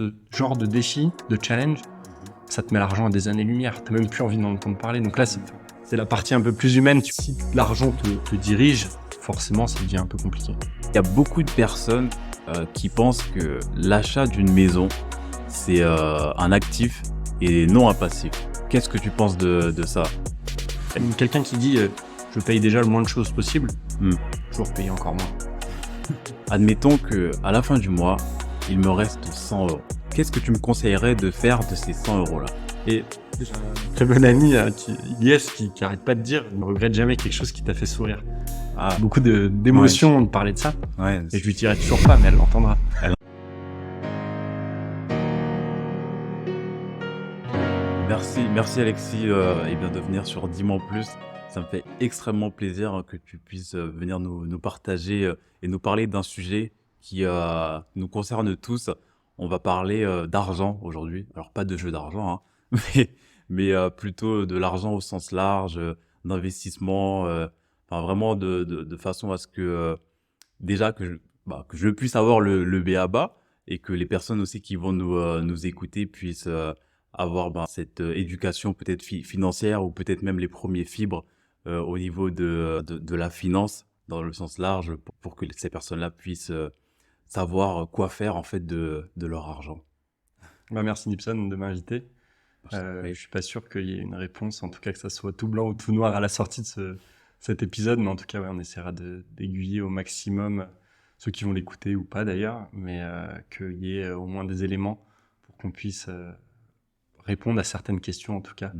Ce genre de défi, de challenge, ça te met l'argent à des années-lumière. T'as même plus envie d'en entendre parler. Donc là, c'est la partie un peu plus humaine. Si l'argent te dirige, forcément, ça devient un peu compliqué. Il y a beaucoup de personnes qui pensent que l'achat d'une maison, c'est un actif et non un passif. Qu'est-ce que tu penses de ça? Quelqu'un qui dit je paye déjà le moins de choses possible, toujours payer encore moins. Admettons que à la fin du mois, il me reste 100 euros. Qu'est-ce que tu me conseillerais de faire de ces 100 euros-là? Et j'ai un très bon ami, Ilyes, qui arrête pas de dire ne regrette jamais quelque chose qui t'a fait sourire. Beaucoup d'émotions de parler de ça. Ouais, et je lui dirai toujours pas, mais elle l'entendra. Merci Alexis de venir sur Dis-moi en plus. Ça me fait extrêmement plaisir que tu puisses venir nous partager et nous parler d'un sujet qui nous concerne tous. On va parler d'argent aujourd'hui. Alors pas de jeu d'argent, hein, mais plutôt de l'argent au sens large, d'investissement, enfin vraiment de façon à ce que déjà que je puisse avoir le b.a.-ba et que les personnes aussi qui vont nous écouter puissent avoir cette éducation peut-être financière ou peut-être même les premiers fibres au niveau de la finance dans le sens large pour que ces personnes-là puissent savoir quoi faire en fait de leur argent. Merci Nipson de m'inviter. Je suis pas sûr qu'il y ait une réponse, en tout cas que ça soit tout blanc ou tout noir à la sortie de cet épisode, mais en tout cas, ouais, on essaiera d'aiguiller au maximum ceux qui vont l'écouter ou pas d'ailleurs, mais qu'il y ait au moins des éléments pour qu'on puisse répondre à certaines questions, en tout cas,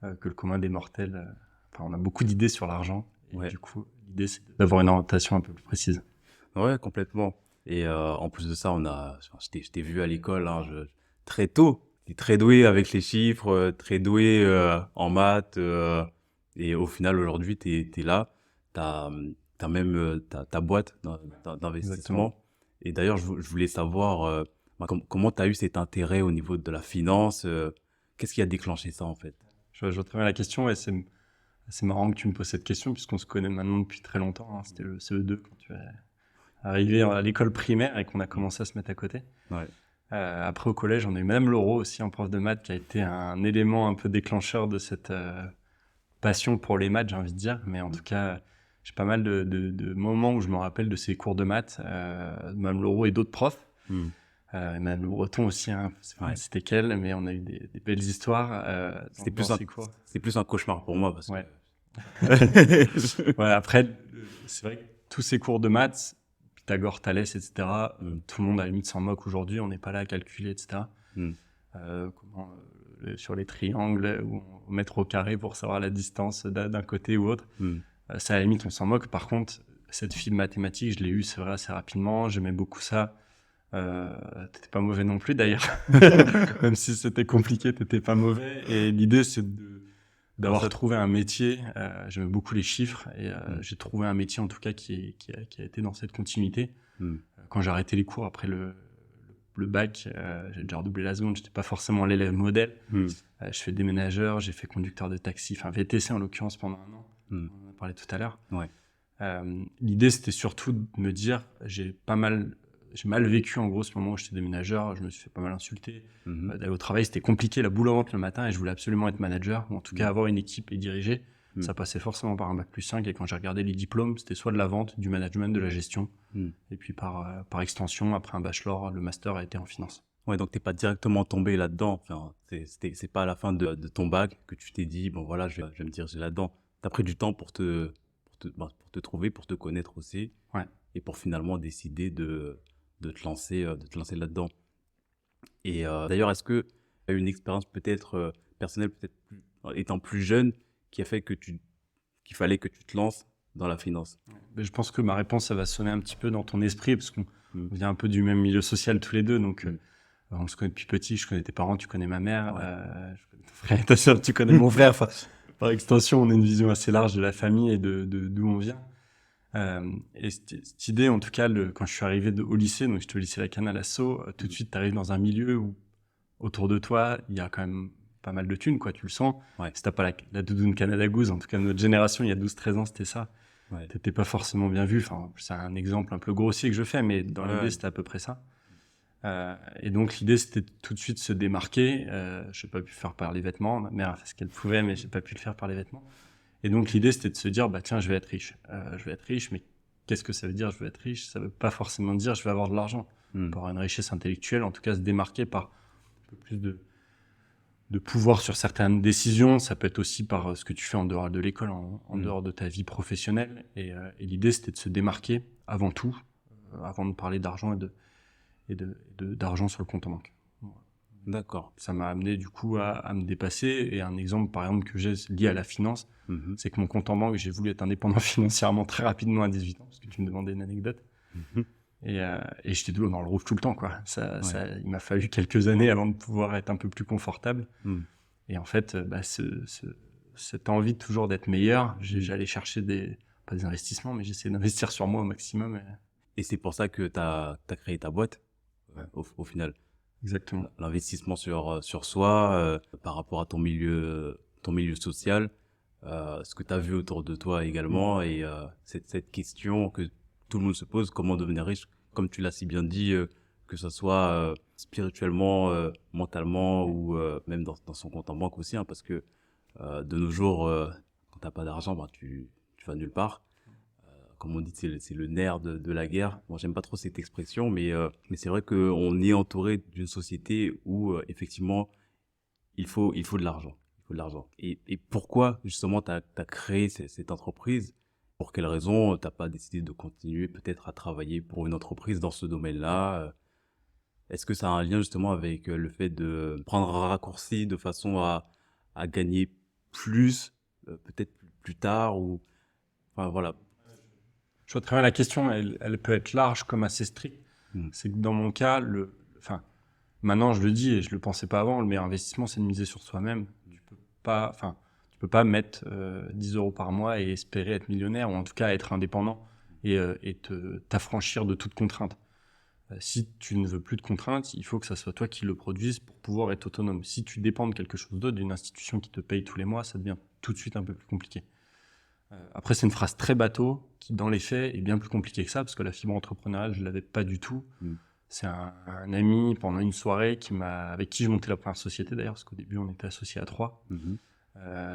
que le commun des mortels. On a beaucoup d'idées sur l'argent, et du coup, l'idée c'est d'avoir une orientation un peu plus précise. Ouais, complètement. Et en plus de ça, je t'ai vu à l'école très tôt. T'es très doué avec les chiffres, très doué en maths. Et au final, aujourd'hui, t'es là. T'as même ta boîte d'investissement. Exactement. Et d'ailleurs, je voulais savoir comment t'as eu cet intérêt au niveau de la finance. Qu'est-ce qui a déclenché ça, en fait? Je vois très bien la question, et c'est marrant que tu me poses cette question, puisqu'on se connaît maintenant depuis très longtemps. Hein. C'était le CE2 quand tu es arrivé à l'école primaire et qu'on a commencé à se mettre à côté. Ouais. Après, au collège, on a eu Madame Laureau aussi en prof de maths, qui a été un élément un peu déclencheur de cette passion pour les maths, j'ai envie de dire. Mais en tout cas, j'ai pas mal de moments où je me rappelle de ces cours de maths, Madame Laureau et d'autres profs. Madame Le Breton aussi, hein, c'était qu'elle, mais on a eu des belles histoires. C'est plus un cauchemar pour moi parce que... Ouais, après, c'est vrai que tous ces cours de maths, Pythagore, Thalès, etc., tout le monde à la limite s'en moque aujourd'hui, on n'est pas là à calculer, etc. Sur les triangles, ou mettre au carré pour savoir la distance d'un côté ou autre. Ça, à la limite, on s'en moque. Par contre, cette fibre mathématique, je l'ai eue, c'est vrai, assez rapidement. J'aimais beaucoup ça. T'étais pas mauvais non plus, d'ailleurs. Même si c'était compliqué, t'étais pas mauvais. Et l'idée, c'est d'avoir trouvé un métier. J'aimais beaucoup les chiffres, et j'ai trouvé un métier, en tout cas, qui a été dans cette continuité. Quand j'ai arrêté les cours après le bac, j'ai déjà redoublé la seconde, j'étais pas forcément l'élève modèle. Je fais déménageur, j'ai fait conducteur de taxi, enfin VTC en l'occurrence pendant un an. On en a parlé tout à l'heure. L'idée, c'était surtout de me dire, j'ai mal vécu en gros ce moment où j'étais déménageur, je me suis fait pas mal insulter. D'aller au travail, c'était compliqué, la boule au ventre le matin, et je voulais absolument être manager, ou en tout cas avoir une équipe et diriger. Ça passait forcément par un bac+5, et quand j'ai regardé les diplômes, c'était soit de la vente, du management, de la gestion, et puis par extension, après un bachelor, le master a été en finance. Ouais, donc t'es pas directement tombé là-dedans. Enfin, c'est pas à la fin de ton bac que tu t'es dit, bon voilà, je vais me diriger là-dedans. T'as pris du temps pour te trouver, pour te connaître aussi, et pour finalement décider de te lancer là-dedans. Et d'ailleurs, est-ce que tu as eu une expérience peut-être personnelle, peut-être étant plus jeune, qui a fait qu'il fallait que tu te lances dans la finance? Mais je pense que ma réponse, ça va sonner un petit peu dans ton esprit, parce qu'on vient un peu du même milieu social tous les deux, donc on se connaît depuis petit. Je connais tes parents, tu connais ma mère, je connais ton frère et ta sœur, tu connais mon frère. Enfin, par extension, on a une vision assez large de la famille et d'où on vient. Et cette idée, en tout cas, quand je suis arrivé au lycée, donc j'étais au lycée Lacan à Sceaux, tout de suite, tu arrives dans un milieu où autour de toi, il y a quand même pas mal de thunes, quoi, tu le sens. Si t'as pas la doudoune Canada Goose, en tout cas notre génération, il y a 12-13 ans, c'était ça. T'étais pas forcément bien vu. Enfin, c'est un exemple un peu grossier que je fais, mais dans l'idée, c'était à peu près ça. Et donc l'idée c'était tout de suite se démarquer. Je n'ai pas pu le faire par les vêtements. Ma mère a fait ce qu'elle pouvait, mais j'ai pas pu le faire par les vêtements. Et donc l'idée c'était de se dire tiens, je vais être riche. Je vais être riche, mais qu'est-ce que ça veut dire je vais être riche? Ça veut pas forcément dire je vais avoir de l'argent. Pour avoir une richesse intellectuelle, en tout cas se démarquer par un peu plus de pouvoir sur certaines décisions. Ça peut être aussi par ce que tu fais en dehors de l'école, en dehors de ta vie professionnelle. Et l'idée c'était de se démarquer avant tout, avant de parler d'argent et d'argent sur le compte en banque. D'accord. Ça m'a amené du coup à me dépasser. Et un exemple, par exemple, que j'ai lié à la finance, c'est que mon compte en banque, j'ai voulu être indépendant financièrement très rapidement à 18 ans, parce que tu me demandais une anecdote. Et j'étais dans le rouge tout le temps, quoi. Il m'a fallu quelques années avant de pouvoir être un peu plus confortable. Et en fait, cette envie toujours d'être meilleur, j'allais chercher pas des investissements, mais j'essayais d'investir sur moi au maximum. Et c'est pour ça que tu as créé ta boîte, au final. Exactement. L'investissement sur soi, par rapport à ton milieu social, ce que tu as vu autour de toi également, et cette question que tout le monde se pose, comment devenir riche, comme tu l'as si bien dit, que ce soit spirituellement, mentalement, ou même dans son compte en banque aussi, hein, parce que de nos jours, quand tu n'as pas d'argent, tu vas nulle part. Comme on dit, c'est le nerf de la guerre. Moi, j'aime pas trop cette expression, mais c'est vrai qu'on est entouré d'une société où, effectivement, il faut de l'argent. Il faut de l'argent. Et pourquoi, justement, tu as créé cette entreprise? Pour quelles raisons tu n'as pas décidé de continuer peut-être à travailler pour une entreprise dans ce domaine-là? Est-ce que ça a un lien, justement, avec le fait de prendre un raccourci de façon à gagner plus, peut-être plus tard, ou... Enfin, voilà. Je vois très bien la question, elle peut être large comme assez stricte. C'est que dans mon cas, maintenant je le dis et je le pensais pas avant, le meilleur investissement c'est de miser sur soi-même. Tu peux pas mettre 10 euros par mois et espérer être millionnaire, ou en tout cas être indépendant et t'affranchir de toute contrainte. Si tu ne veux plus de contraintes, il faut que ça soit toi qui le produise pour pouvoir être autonome. Si tu dépends de quelque chose d'autre, d'une institution qui te paye tous les mois, ça devient tout de suite un peu plus compliqué. Après, c'est une phrase très bateau qui, dans les faits, est bien plus compliquée que ça, parce que la fibre entrepreneuriale, je ne l'avais pas du tout. C'est un ami, pendant une soirée, avec qui je montais la première société, d'ailleurs, parce qu'au début, on était associés à 3.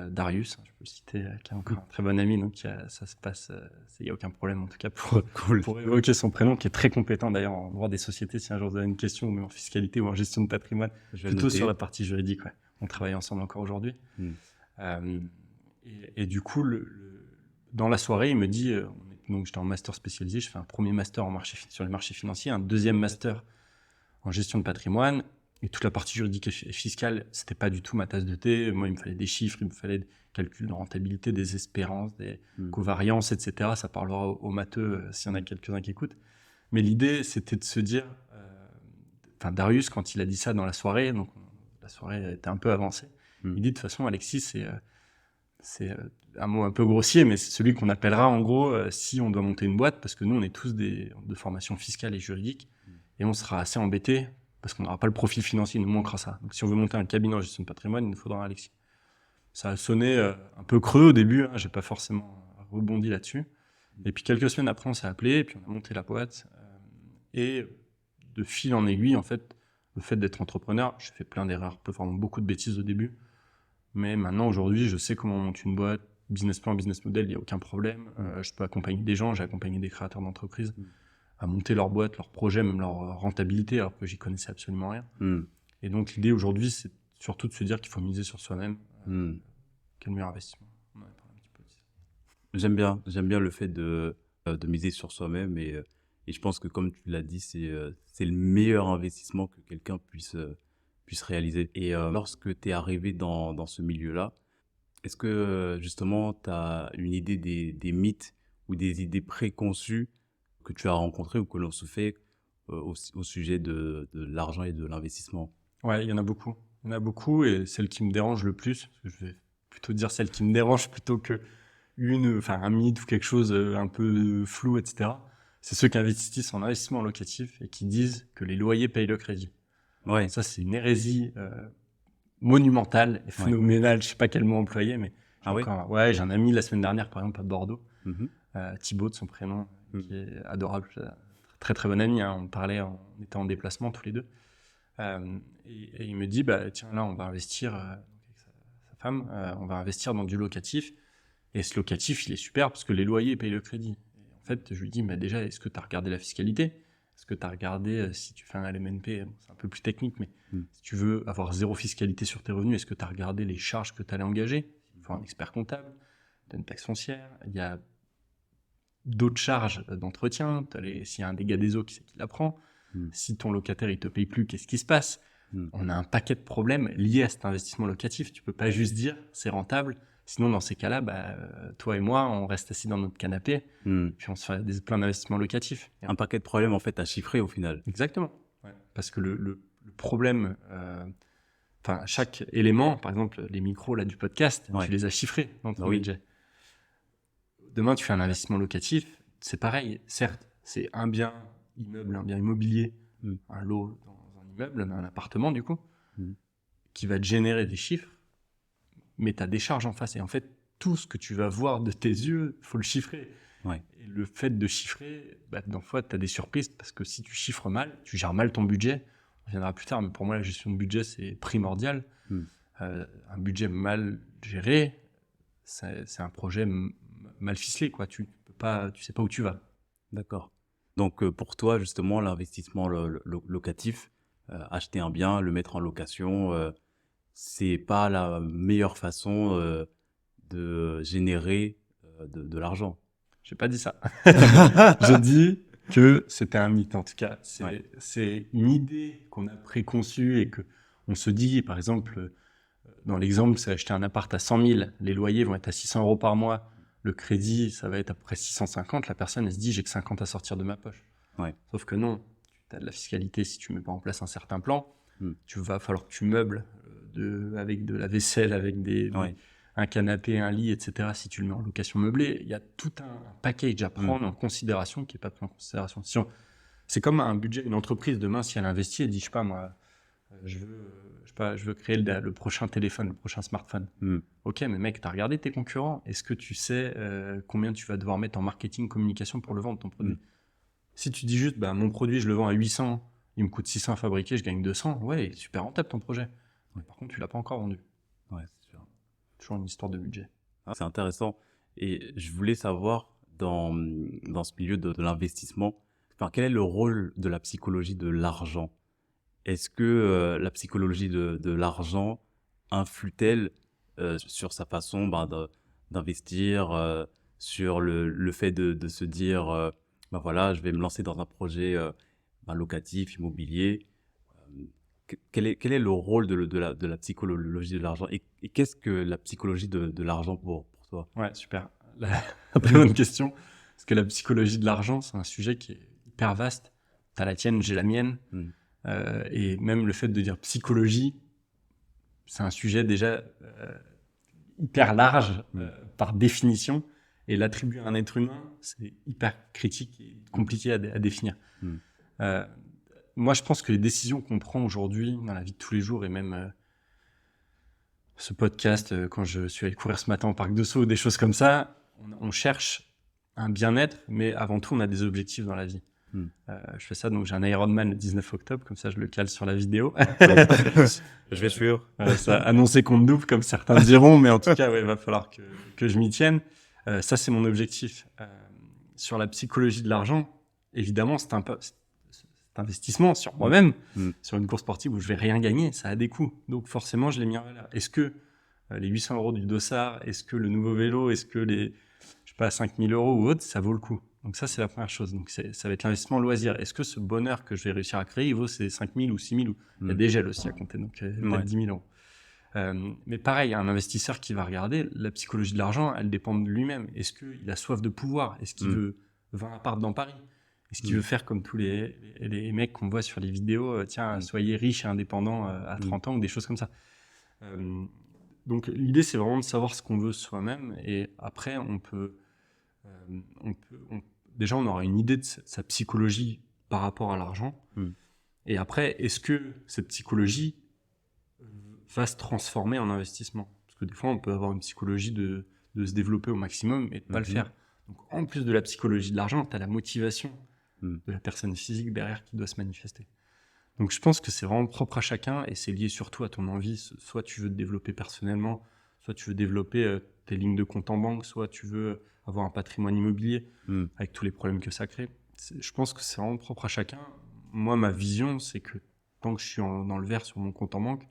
Darius, je peux le citer, qui est encore un très bon ami, donc ça se passe, il n'y a aucun problème, en tout cas, pour évoquer son prénom, qui est très compétent, d'ailleurs, en droit des sociétés, si un jour vous avez une question, ou en fiscalité, ou en gestion de patrimoine, plutôt sur la partie juridique, ouais. On travaille ensemble encore aujourd'hui. Et du coup, dans la soirée, il me dit, donc j'étais en master spécialisé, je fais un premier master sur les marchés financiers, un deuxième master en gestion de patrimoine, et toute la partie juridique et fiscale, c'était pas du tout ma tasse de thé. Moi, il me fallait des chiffres, il me fallait des calculs de rentabilité, des espérances, des covariances, etc. Ça parlera aux matheux s'il y en a quelques-uns qui écoutent. Mais l'idée, c'était de se dire, Darius, quand il a dit ça dans la soirée, donc la soirée était un peu avancée, il dit de toute façon, Alexis, c'est un mot un peu grossier, mais c'est celui qu'on appellera en gros si on doit monter une boîte, parce que nous, on est tous de formation fiscale et juridique, et on sera assez embêtés, parce qu'on n'aura pas le profil financier, il nous manquera ça. Donc si on veut monter un cabinet en gestion de patrimoine, il nous faudra un Alexis. Ça a sonné un peu creux au début, hein, j'ai pas forcément rebondi là-dessus. Et puis quelques semaines après, on s'est appelé, et puis on a monté la boîte. Et de fil en aiguille, en fait, le fait d'être entrepreneur, j'ai fait plein d'erreurs, vraiment beaucoup de bêtises au début. Mais maintenant, aujourd'hui, je sais comment on monte une boîte, business plan, business model, il n'y a aucun problème. Je peux accompagner des gens, j'ai accompagné des créateurs d'entreprises à monter leur boîte, leur projet, même leur rentabilité, alors que j'y connaissais absolument rien. Et donc, l'idée aujourd'hui, c'est surtout de se dire qu'il faut miser sur soi-même. Quel meilleur investissement. On en a parlé un petit peu aussi. J'aime bien le fait de miser sur soi-même, et je pense que, comme tu l'as dit, c'est le meilleur investissement que quelqu'un puisse réaliser. Et lorsque tu es arrivé dans ce milieu-là, est-ce que justement tu as une idée des mythes ou des idées préconçues que tu as rencontrées ou que l'on se fait au sujet de l'argent et de l'investissement? Ouais, il y en a beaucoup. Il y en a beaucoup, et celle qui me dérange le plus, parce que je vais plutôt dire celle qui me dérange plutôt que un mythe ou quelque chose un peu flou, etc. C'est ceux qui investissent en investissement locatif et qui disent que les loyers payent le crédit. Ouais. Ça, c'est une hérésie monumentale et phénoménale. Je sais pas quel mot employer, mais j'ai un ami la semaine dernière, par exemple, à Bordeaux, Thibaut de son prénom, qui est adorable, très très bon ami, hein, on parlait, on était en déplacement tous les deux. Et il me dit, bah, tiens, là, on va investir, avec sa femme, on va investir dans du locatif. Et ce locatif, il est super parce que les loyers payent le crédit. Et en fait, je lui dis, mais déjà, est-ce que tu as regardé la fiscalité? Est-ce que tu as regardé, si tu fais un LMNP, bon, c'est un peu plus technique, mais si tu veux avoir zéro fiscalité sur tes revenus, est-ce que tu as regardé les charges que tu allais engager? Il faut un expert comptable, tu as une taxe foncière, il y a d'autres charges d'entretien, s'il y a un dégât des eaux, qui c'est qui la prend? Si ton locataire il te paye plus, qu'est-ce qui se passe? On a un paquet de problèmes liés à cet investissement locatif. Tu peux pas juste dire c'est rentable. Sinon, dans ces cas-là, bah, toi et moi, on reste assis dans notre canapé, puis on se fait plein d'investissements locatifs. Un paquet de problèmes en fait à chiffrer au final. Exactement. Ouais. Parce que le problème, chaque élément, par exemple les micros là, du podcast, tu les as chiffrés dans ton budget. Demain, tu fais un investissement locatif, c'est pareil. Certes, c'est un bien immeuble, un bien immobilier, un lot dans un immeuble, un appartement du coup, qui va te générer des chiffres, mais tu as des charges en face. Et en fait, tout ce que tu vas voir de tes yeux, il faut le chiffrer. Ouais. Et le fait de chiffrer, dans fois, tu as des surprises parce que si tu chiffres mal, tu gères mal ton budget. On reviendra plus tard, mais pour moi, la gestion de budget, c'est primordial. Un budget mal géré, c'est un projet mal ficelé, quoi. Tu sais pas où tu vas. D'accord. Donc, pour toi, justement, l'investissement locatif, acheter un bien, le mettre en location, c'est pas la meilleure façon de générer de l'argent. J'ai pas dit ça. Je dis que c'était un mythe, en tout cas. C'est une idée qu'on a préconçue et que on se dit, par exemple, dans l'exemple, c'est acheter un appart à 100 000, les loyers vont être à 600 € par mois, le crédit, ça va être à peu près 650, la personne, elle se dit, j'ai que 50 à sortir de ma poche. Ouais. Sauf que non, tu as de la fiscalité si tu mets pas en place un certain plan, tu vas falloir que tu meubles avec de la vaisselle, avec un canapé, un lit, etc. Si tu le mets en location meublée, il y a tout un package à prendre en considération qui n'est pas pris en considération. C'est comme un budget, une entreprise demain, si elle investit, elle dit, je sais pas moi, je veux créer le prochain téléphone, le prochain smartphone. Ok, mais mec, tu as regardé tes concurrents? Est-ce que tu sais combien tu vas devoir mettre en marketing, communication pour le vendre, ton produit? Si tu dis juste, mon produit, je le vends à 800, il me coûte 600 à fabriquer, je gagne 200, ouais, super rentable ton projet. Par contre, tu l'as pas encore vendu. Ouais, c'est sûr. Toujours une histoire de budget. C'est intéressant. Et je voulais savoir, dans ce milieu de l'investissement, quel est le rôle de la psychologie de l'argent? Est-ce que la psychologie de l'argent influe-t-elle sur sa façon d'investir, sur le fait de se dire, voilà, je vais me lancer dans un projet locatif, immobilier. Quel est le rôle de la psychologie de l'argent et qu'est-ce que la psychologie de l'argent pour toi? Ouais, super. Très bonne question. Parce que la psychologie de l'argent, c'est un sujet qui est hyper vaste. T'as la tienne, j'ai la mienne. Et même le fait de dire psychologie, c'est un sujet déjà hyper large par définition. Et l'attribuer à un être humain, c'est hyper critique et compliqué à définir. Moi, je pense que les décisions qu'on prend aujourd'hui dans la vie de tous les jours, et même ce podcast, quand je suis allé courir ce matin au parc de Sceaux, des choses comme ça, on cherche un bien-être, mais avant tout, on a des objectifs dans la vie. Je fais ça, donc j'ai un Ironman le 19 octobre, comme ça je le cale sur la vidéo. Je vais suivre. Ça annoncer qu'on me double, comme certains diront, mais en tout cas, il va falloir que je m'y tienne. Ça, c'est mon objectif. Sur la psychologie de l'argent, évidemment, c'est investissement sur moi-même, sur une course sportive où je vais rien gagner, ça a des coûts. Donc forcément, je l'ai mis en valeur. Est-ce que les 800 € du dossard, est-ce que le nouveau vélo, est-ce que les 5 000 € ou autre, ça vaut le coup? Donc ça, c'est la première chose. Donc ça va être l'investissement loisir. Est-ce que ce bonheur que je vais réussir à créer, il vaut ces 5 000 ou 6 000 Il y a des gels aussi à compter, donc peut-être 10 000 €. Mais pareil, un investisseur qui va regarder, la psychologie de l'argent, elle dépend de lui-même. Est-ce qu'il a soif de pouvoir? Est-ce qu'il veut 20 apparts dans Paris? Est-ce qu'il veut faire comme tous les mecs qu'on voit sur les vidéos, soyez riche et indépendant à 30 ans ou des choses comme ça. Donc l'idée, c'est vraiment de savoir ce qu'on veut soi-même, et après, déjà, on aura une idée de sa psychologie par rapport à l'argent. Et après, est-ce que cette psychologie va se transformer en investissement? Parce que des fois, on peut avoir une psychologie de se développer au maximum et de ne pas le faire. Donc, en plus de la psychologie de l'argent, tu as la motivation de la personne physique derrière qui doit se manifester. Donc je pense que c'est vraiment propre à chacun et c'est lié surtout à ton envie. Soit tu veux te développer personnellement, soit tu veux développer tes lignes de compte en banque, soit tu veux avoir un patrimoine immobilier avec tous les problèmes que ça crée. Je pense que c'est vraiment propre à chacun. Moi, ma vision, c'est que tant que je suis dans le vert sur mon compte en banque,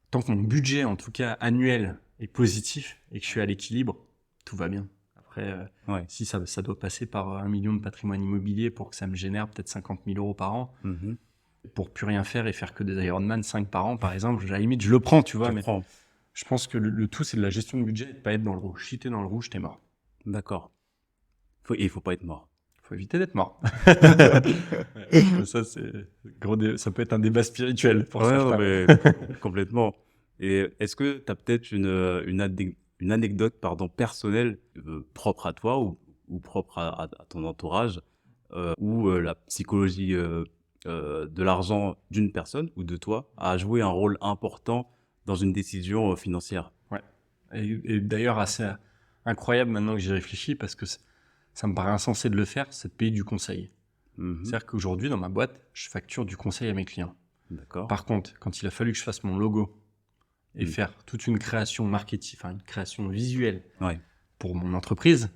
tant que mon budget, en tout cas annuel, est positif et que je suis à l'équilibre, tout va bien. Après, si ça doit passer par 1 million de patrimoine immobilier pour que ça me génère peut-être 50 000 euros par an, pour plus rien faire et faire que des Ironman 5 par an, par exemple, à la limite, je le prends, tu vois. Mais je pense que le tout, c'est de la gestion de budget et de pas être dans le rouge. Si t'es dans le rouge, t'es mort. D'accord. Et il faut pas être mort. Faut éviter d'être mort. Ça, ça peut être un débat spirituel pour certains. Mais complètement. Et est-ce que tu as peut-être une anecdote personnelle propre à toi ou propre à ton entourage où la psychologie de l'argent d'une personne ou de toi a joué un rôle important dans une décision financière? Ouais. Et d'ailleurs, assez incroyable maintenant que j'y réfléchis parce que ça me paraît insensé de le faire, c'est de payer du conseil. C'est-à-dire qu'aujourd'hui, dans ma boîte, je facture du conseil à mes clients. D'accord. Par contre, quand il a fallu que je fasse mon logo et faire toute une création marketing, enfin une création visuelle pour mon entreprise,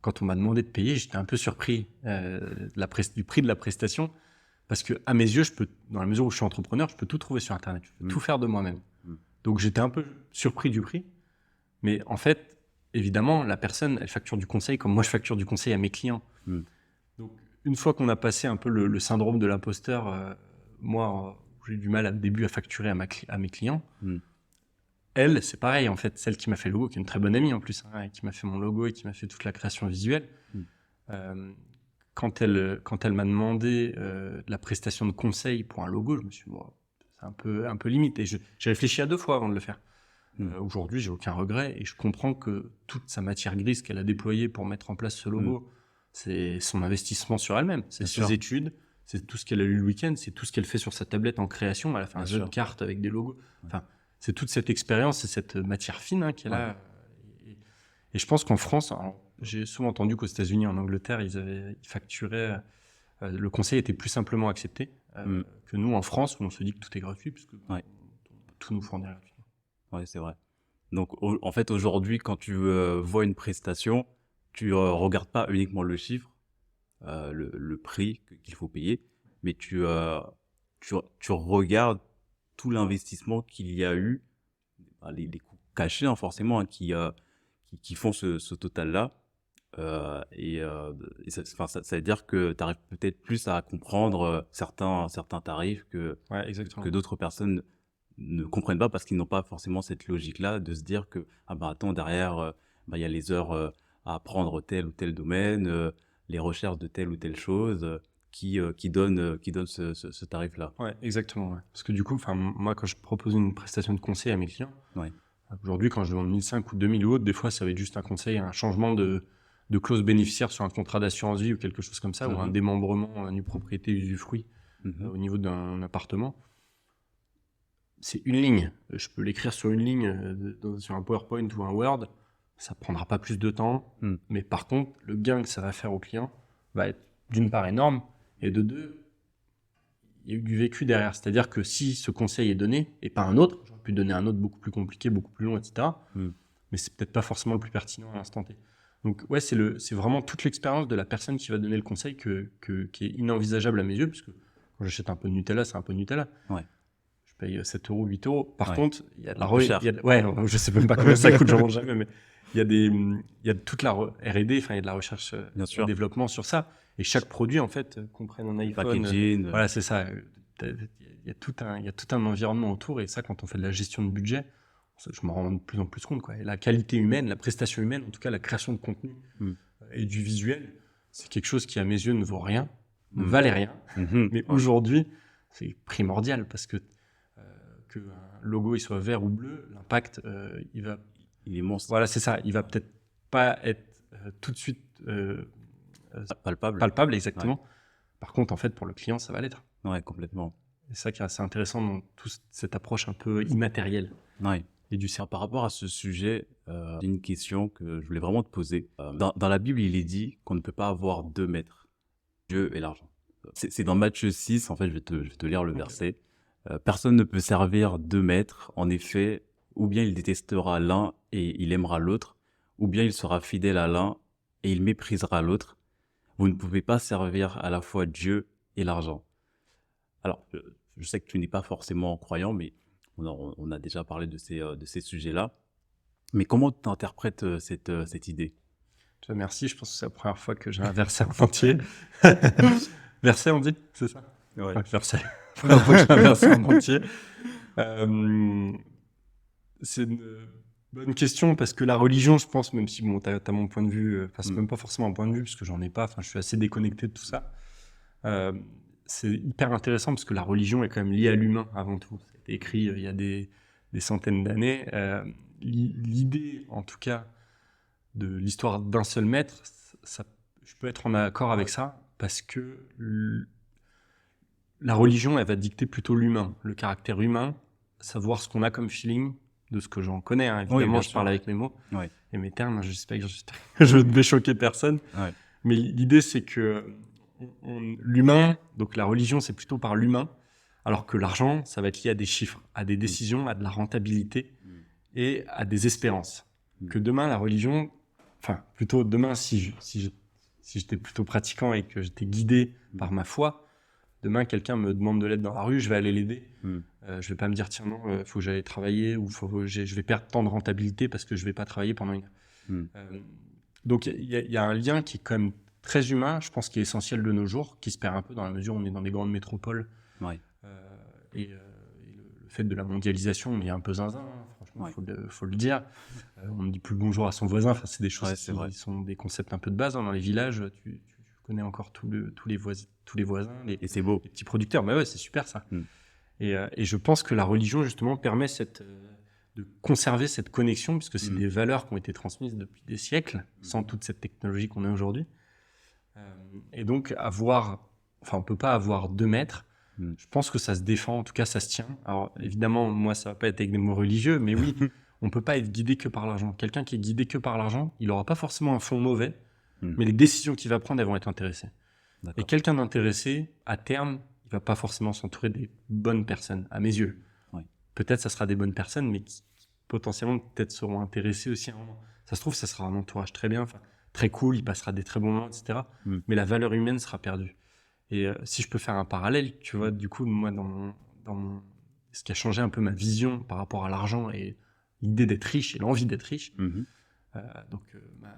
quand on m'a demandé de payer, j'étais un peu surpris du prix de la prestation parce que à mes yeux, dans la mesure où je suis entrepreneur, je peux tout trouver sur Internet, je peux tout faire de moi-même. Donc j'étais un peu surpris du prix, mais en fait, évidemment, la personne, elle facture du conseil comme moi je facture du conseil à mes clients. Donc une fois qu'on a passé un peu le syndrome de l'imposteur, moi j'ai eu du mal au début à facturer à mes clients. Elle, c'est pareil, en fait, celle qui m'a fait le logo, qui est une très bonne amie en plus, et qui m'a fait mon logo et qui m'a fait toute la création visuelle. Quand elle m'a demandé la prestation de conseil pour un logo, je me suis dit, c'est un peu limite. Et j'ai réfléchi à 2 fois avant de le faire. Aujourd'hui, j'ai aucun regret et je comprends que toute sa matière grise qu'elle a déployée pour mettre en place ce logo, c'est son investissement sur elle-même. C'est ses études, c'est tout ce qu'elle a lu le week-end, c'est tout ce qu'elle fait sur sa tablette en création. Elle a fait un jeu de cartes avec des logos. Enfin, c'est toute cette expérience et cette matière fine qu'elle a. Et je pense qu'en France, j'ai souvent entendu qu'aux États-Unis, en Angleterre, ils facturaient. Le conseil était plus simplement accepté que nous en France, où on se dit que tout est gratuit, puisque tout nous fournit gratuitement. Oui, c'est vrai. Donc, en fait, aujourd'hui, quand tu vois une prestation, tu regardes pas uniquement le chiffre, le prix qu'il faut payer, mais tu regardes tout l'investissement qu'il y a eu, les coûts cachés forcément, qui font ce total-là. Et ça veut dire que tu arrives peut-être plus à comprendre certains tarifs que d'autres personnes ne comprennent pas parce qu'ils n'ont pas forcément cette logique-là de se dire que attends, derrière il y a les heures à apprendre tel ou tel domaine, les recherches de telle ou telle chose qui donnent ce tarif-là. Ouais, exactement. Ouais. Parce que du coup, moi, quand je propose une prestation de conseil à mes clients, aujourd'hui, quand je demande 1005 ou 2000 ou autre, des fois, ça va être juste un conseil, un changement de clause bénéficiaire sur un contrat d'assurance vie ou quelque chose comme ça, ou un démembrement nue propriété usufruit au niveau d'un appartement. C'est une ligne. Je peux l'écrire sur une ligne, sur un PowerPoint ou un Word. Ça prendra pas plus de temps. Mais par contre, le gain que ça va faire au client va être d'une part énorme, et de deux, il y a eu du vécu derrière. C'est-à-dire que si ce conseil est donné, et pas un autre, j'aurais pu donner un autre beaucoup plus compliqué, beaucoup plus long, etc. Mais c'est peut-être pas forcément le plus pertinent à l'instant T. Donc ouais, c'est vraiment toute l'expérience de la personne qui va donner le conseil qui est inenvisageable à mes yeux, parce que quand j'achète un peu de Nutella, c'est un peu de Nutella. Je paye 7 €, 8 €. Par contre, il y a de la je sais même pas combien ça coûte, j'en mange jamais, mais il y a toute la R&D, il y a de la recherche et développement sur ça. Et chaque produit, en fait, qu'on prenne un iPhone, packaging, voilà, c'est ça. Il y a tout un environnement autour, et ça, quand on fait de la gestion de budget, je m'en rends de plus en plus compte, quoi. Et la qualité humaine, la prestation humaine, en tout cas la création de contenu et du visuel, c'est quelque chose qui, à mes yeux, ne vaut rien, ne valait rien. Mais aujourd'hui, c'est primordial parce que un logo il soit vert ou bleu, l'impact, il est monstre. Voilà, c'est ça. Il va peut-être pas être tout de suite palpable, exactement. Par contre, en fait, pour le client, ça va l'être. Ouais, complètement. C'est ça qui est assez intéressant dans toute cette approche un peu immatérielle. Et par rapport à ce sujet, j'ai une question que je voulais vraiment te poser. Dans la Bible, il est dit qu'on ne peut pas avoir 2 maîtres. Dieu et l'argent. C'est dans Matthieu 6, en fait, je vais te lire le Ok. verset. Personne ne peut servir deux maîtres, en effet, ou bien il détestera l'un et il aimera l'autre, ou bien il sera fidèle à l'un et il méprisera l'autre. Vous ne pouvez pas servir à la fois Dieu et l'argent. Alors, je sais que tu n'es pas forcément croyant, mais on a déjà parlé de ces sujets-là. Mais comment tu interprètes cette idée? Tu vois, merci, je pense que c'est la première fois que j'ai un verset en entier. Verset, on dit, c'est ça? Ouais. Ouais, verset. Première fois que j'ai un verset en entier. Euh, c'est une bonne question parce que la religion, je pense, même si bon, t'as mon point de vue, enfin, c'est Mm. même pas forcément un point de vue parce que j'en ai pas, enfin, je suis assez déconnecté de tout ça. Euh, c'est hyper intéressant parce que la religion est quand même liée à l'humain avant tout. Ça a été écrit il y a des centaines d'années. L'idée, en tout cas, de l'histoire d'un seul maître, ça, je peux être en accord avec ça parce que la religion, elle va dicter plutôt l'humain, le caractère humain, savoir ce qu'on a comme feeling, de ce que j'en connais. Hein. Oui, Évidemment, bien je sûr. parle avec mes mots Ouais. et mes termes. J'espère que je ne vais choquer personne. Ouais. Mais l'idée, c'est que l'humain, donc la religion, c'est plutôt par l'humain, alors que l'argent, ça va être lié à des chiffres, à des décisions, à de la rentabilité et à des espérances. Que demain, la religion, enfin, plutôt demain, si j'étais plutôt pratiquant et que j'étais guidé par ma foi, demain, quelqu'un me demande de l'aide dans la rue, je vais aller l'aider. Je vais pas me dire, tiens, non, faut que j'aille travailler ou je vais perdre tant de rentabilité parce que je vais pas travailler pendant une heure. Donc, il y a un lien qui est quand même très humain, je pense, qui est essentiel de nos jours, qui se perd un peu dans la mesure où on est dans des grandes métropoles. Ouais. Et le fait de la mondialisation, on est un peu zinzin, hein, franchement, Ouais. faut le dire. On ne dit plus bonjour à son voisin, enfin, c'est des choses Ouais, c'est vrai. qui sont des concepts un peu de base. Hein, dans les villages, tu connais encore tous les voisins, Et c'est beau. les petits producteurs. Bah ouais, c'est super ça. Mm. Et je pense que la religion, justement, permet de conserver cette connexion, puisque c'est des valeurs qui ont été transmises depuis des siècles, sans toute cette technologie qu'on a aujourd'hui. Et donc, on peut pas avoir deux maîtres. Je pense que ça se défend, en tout cas, ça se tient. Alors, évidemment, moi, ça va pas être avec des mots religieux, mais oui, on peut pas être guidé que par l'argent. Quelqu'un qui est guidé que par l'argent, il aura pas forcément un fond mauvais, mais les décisions qu'il va prendre, elles vont être intéressées. Et D'accord. quelqu'un d'intéressé, à terme, il va pas forcément s'entourer des bonnes personnes, à mes yeux. Ouais. Peut-être ça sera des bonnes personnes, mais qui potentiellement peut-être seront intéressées aussi à un moment. Ça se trouve, ça sera un entourage très bien, très cool, il passera des très bons moments, etc. Mais la valeur humaine sera perdue. Et si je peux faire un parallèle, tu vois, du coup, moi, ce qui a changé un peu ma vision par rapport à l'argent et l'idée d'être riche et l'envie d'être riche, donc ma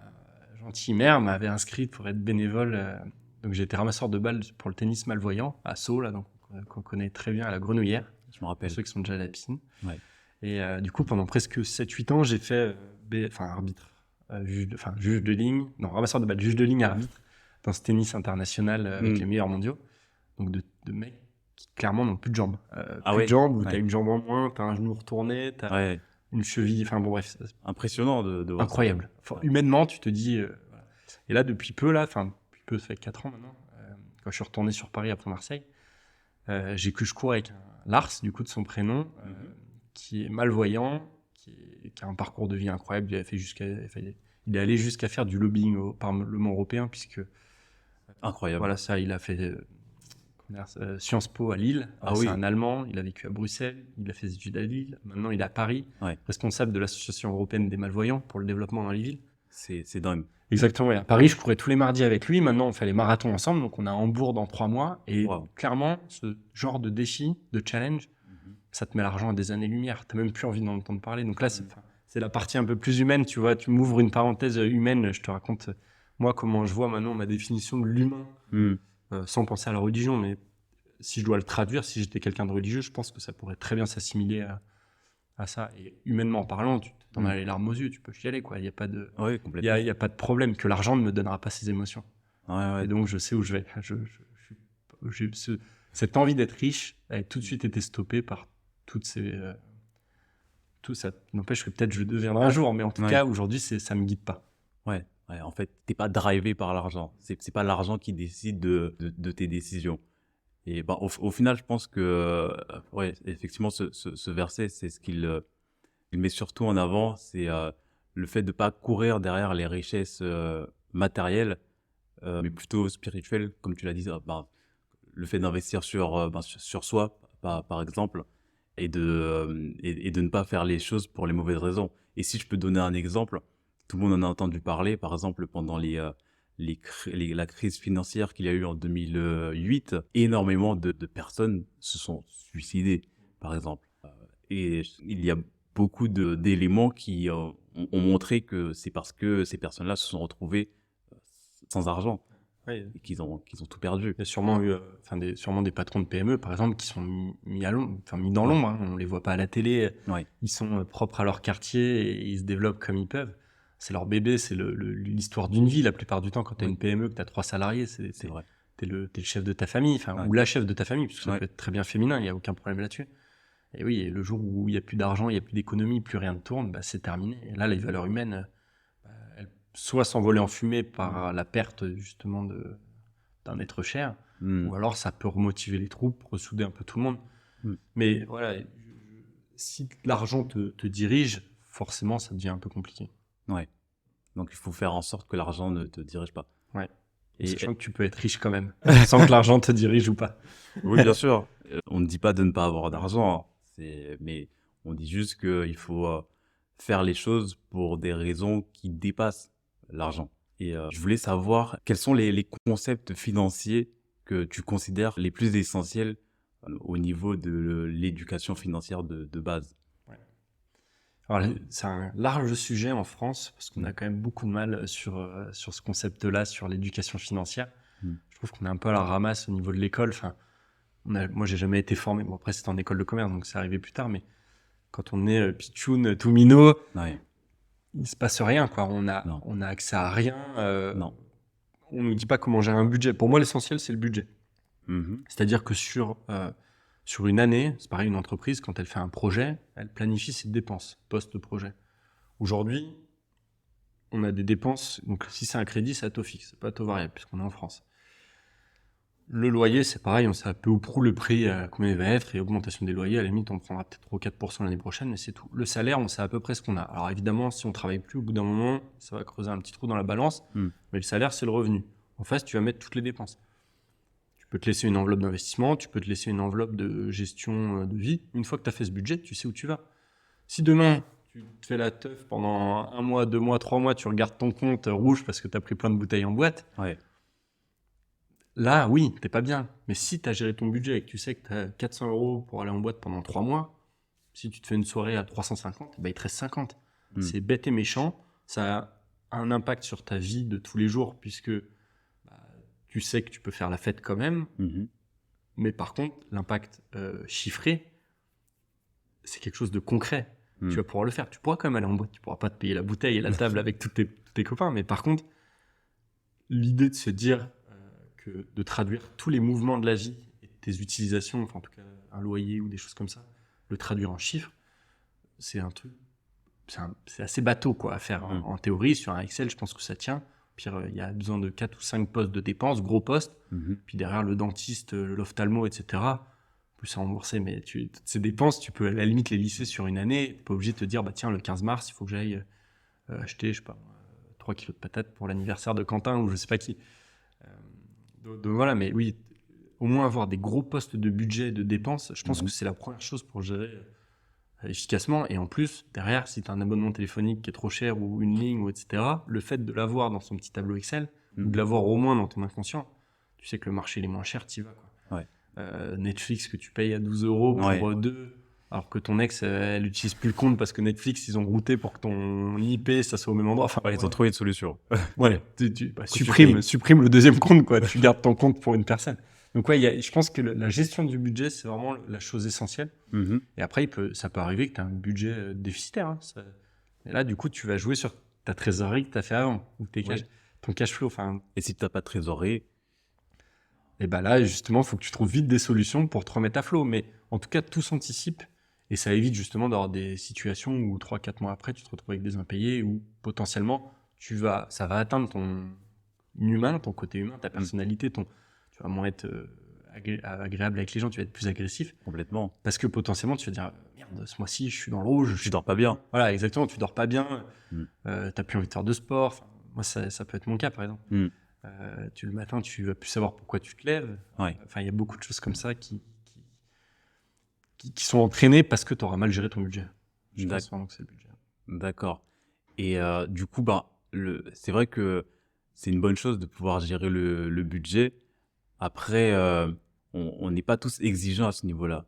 gentille mère m'avait inscrite pour être bénévole. Donc j'ai été ramasseur de balles pour le tennis malvoyant à Sceaux, là, donc, qu'on connaît très bien à la Grenouillère, Je me pour rappelle. ceux qui sont déjà à la piscine. Ouais. Et du coup, pendant presque 7-8 ans, j'ai fait arbitre, juge de ligne, non, ramasseur de balles, juge de ligne arbitre, dans ce tennis international avec les meilleurs mondiaux. Donc de mecs qui clairement n'ont plus de jambes. Ah Plus ouais. de jambes, où Ouais. t'as une jambe en moins, t'as un genou retourné, t'as Ouais. une cheville, enfin bon bref, c'est Impressionnant de voir ça. incroyable. Enfin, humainement, tu te dis... voilà. Et là, depuis peu, ça fait 4 ans maintenant, quand je suis retourné sur Paris après Marseille, je cours avec un Lars, du coup de son prénom, qui est malvoyant, qui a un parcours de vie incroyable. Il est allé jusqu'à faire du lobbying au Parlement européen, puisque Incroyable. voilà, ça, il a fait Sciences Po à Lille. Ah C'est oui. un Allemand, il a vécu à Bruxelles, il a fait ses études à Lille, maintenant il est à Paris, Ouais. responsable de l'Association européenne des malvoyants pour le développement dans les villes. C'est dingue. Exactement, et à Paris, je courais tous les mardis avec lui. Maintenant, on fait les marathons ensemble, donc on a Hambourg dans 3 mois. Et Wow. clairement, ce genre de défi, de challenge, ça te met l'argent à des années-lumière. T'as même plus envie d'en entendre parler. Donc là, c'est la partie un peu plus humaine, tu vois. Tu m'ouvres une parenthèse humaine, je te raconte, moi, comment je vois maintenant ma définition de l'humain, sans penser à la religion. Mais si je dois le traduire, si j'étais quelqu'un de religieux, je pense que ça pourrait très bien s'assimiler à ça. Et humainement parlant, tu t'en as les larmes aux yeux, tu peux chialer, quoi. Il n'y a pas de... Ouais, complètement. Il y a pas de problème que l'argent ne me donnera pas ces émotions. Ouais. Et donc, je sais où je vais. J'ai cette envie d'être riche a tout de suite été stoppée par toutes ces... tout ça n'empêche que peut-être je le deviendrai un jour, mais en tout cas, aujourd'hui, ça me guide pas. Ouais. En fait, t'es pas drivé par l'argent. C'est pas l'argent qui décide de tes décisions. Et ben, au final, je pense que, ouais, effectivement, ce verset, c'est ce qu'il il met surtout en avant, c'est le fait de pas courir derrière les richesses matérielles, mais plutôt spirituel, comme tu l'as dit, le fait d'investir sur soi, par exemple, et de ne pas faire les choses pour les mauvaises raisons. Et si je peux donner un exemple, tout le monde en a entendu parler, par exemple, pendant la crise financière qu'il y a eu en 2008, énormément de personnes se sont suicidées, par exemple. Et il y a beaucoup d'éléments qui ont montré que c'est parce que ces personnes-là se sont retrouvées sans argent Oui. et qu'ils ont tout perdu. Il y a sûrement eu sûrement des patrons de PME, par exemple, qui sont mis dans l'ombre. Hein. On les voit pas à la télé. Ouais. Ils sont propres à leur quartier et ils se développent comme ils peuvent. C'est leur bébé, c'est l'histoire d'une vie. La plupart du temps, quand tu as Oui. une PME, que tu as 3 salariés, C'est vrai. t'es le chef de ta famille, Ouais. ou la chef de ta famille, puisque ça Ouais. peut être très bien féminin, il n'y a aucun problème là-dessus. Et oui, et le jour où il n'y a plus d'argent, il n'y a plus d'économie, plus rien ne tourne, bah, c'est terminé. Et là, les valeurs humaines, elles soit s'envoler en fumée par la perte justement d'un être cher, ou alors ça peut remotiver les troupes, ressouder un peu tout le monde. Mais voilà, si l'argent te dirige, forcément, ça devient un peu compliqué. Ouais. Donc il faut faire en sorte que l'argent ne te dirige pas. Ouais. Et sachant que tu peux être riche quand même, sans que l'argent te dirige ou pas. oui, bien sûr. On ne dit pas de ne pas avoir d'argent, hein. Mais on dit juste qu'il faut faire les choses pour des raisons qui dépassent l'argent. Et je voulais savoir quels sont les concepts financiers que tu considères les plus essentiels au niveau de l'éducation financière de base. Alors, c'est un large sujet en France, parce qu'on a quand même beaucoup de mal sur ce concept-là, sur l'éducation financière. Je trouve qu'on est un peu à la ramasse au niveau de l'école. Enfin, moi, j'ai jamais été formé. Bon, après, c'était en école de commerce, donc c'est arrivé plus tard. Mais quand on est pitchoun, tout minot, il se passe rien, quoi. On a accès à rien. Non. On nous dit pas comment gérer un budget. Pour moi, l'essentiel, c'est le budget. C'est-à-dire que sur une année, c'est pareil, une entreprise, quand elle fait un projet, elle planifie ses dépenses post-projet. Aujourd'hui, on a des dépenses, donc si c'est un crédit, c'est à taux fixe, c'est pas à taux variable, puisqu'on est en France. Le loyer, c'est pareil, on sait à peu ou prou le prix, combien il va être, et augmentation des loyers, à la limite, on prendra peut-être 3-4% l'année prochaine, mais c'est tout. Le salaire, on sait à peu près ce qu'on a. Alors évidemment, si on travaille plus, au bout d'un moment, ça va creuser un petit trou dans la balance, mais le salaire, c'est le revenu. En face, tu vas mettre toutes les dépenses. Tu peux te laisser une enveloppe d'investissement, tu peux te laisser une enveloppe de gestion de vie. Une fois que tu as fait ce budget, tu sais où tu vas. Si demain, tu te fais la teuf pendant 1 mois, 2 mois, 3 mois, tu regardes ton compte rouge parce que tu as pris plein de bouteilles en boîte, là, oui, t'es pas bien. Mais si tu as géré ton budget et que tu sais que tu as 400 € pour aller en boîte pendant 3 mois, si tu te fais une soirée à 350, bah, il te reste 50. C'est bête et méchant. Ça a un impact sur ta vie de tous les jours puisque tu sais que tu peux faire la fête quand même. Mais par contre, l'impact chiffré, c'est quelque chose de concret. Tu vas pouvoir le faire. Tu pourras quand même aller en boîte. Tu pourras pas te payer la bouteille et la table avec tous tes copains. Mais par contre, l'idée de se dire de traduire tous les mouvements de la vie et tes utilisations, enfin en tout cas un loyer ou des choses comme ça, le traduire en chiffres, c'est un truc, c'est assez bateau quoi à faire. En théorie, sur un Excel, je pense que ça tient. Pire, il y a besoin de 4 ou 5 postes de dépenses, gros postes. Puis derrière, le dentiste, l'ophtalmo, etc. Plus c'est remboursé, mais toutes ces dépenses, tu peux à la limite les lisser sur une année. Tu n'es pas obligé de te dire, bah tiens, le 15 mars, il faut que j'aille acheter, je sais pas, 3 kilos de patates pour l'anniversaire de Quentin ou je sais pas qui. Donc voilà, mais oui, au moins avoir des gros postes de budget, de dépenses, je pense que c'est la première chose pour gérer efficacement. Et en plus, derrière, si tu as un abonnement téléphonique qui est trop cher ou une ligne, ou etc., le fait de l'avoir dans son petit tableau Excel, ou de l'avoir au moins dans ton inconscient, tu sais que le marché est moins cher, tu y vas. Quoi. Netflix que tu payes à 12 € pour 2, alors que ton ex, elle n'utilise plus le compte parce que Netflix, ils ont routé pour que ton IP, ça soit au même endroit. Enfin, ils ont trouvé une solution. Supprime le deuxième compte, quoi. Tu gardes ton compte pour une personne. Donc je pense que la gestion du budget, c'est vraiment la chose essentielle. Et après, ça peut arriver que tu as un budget déficitaire. Hein. Et là, du coup, tu vas jouer sur ta trésorerie que tu as fait avant, ou ton cash flow. Et si tu n'as pas de trésorerie, et ben là, justement, il faut que tu trouves vite des solutions pour te remettre à flot. Mais en tout cas, tout s'anticipe. Et ça évite justement d'avoir des situations où 3-4 mois après, tu te retrouves avec des impayés où potentiellement, ça va atteindre ton côté humain, ta personnalité, tu vas moins être agréable avec les gens, tu vas être plus agressif. Complètement. Parce que potentiellement, tu vas dire, merde, ce mois-ci, je suis dans le rouge. Je dors pas bien. Voilà, exactement, tu dors pas bien, t'as plus envie de faire de sport. Moi, ça peut être mon cas, par exemple. Le matin, tu vas plus savoir pourquoi tu te lèves. Ouais. Enfin, il y a beaucoup de choses comme ça qui sont entraînées parce que tu auras mal géré ton budget. Je pense vraiment que c'est le budget. D'accord. Et du coup, c'est vrai que c'est une bonne chose de pouvoir gérer le budget. Après, on n'est pas tous exigeants à ce niveau-là.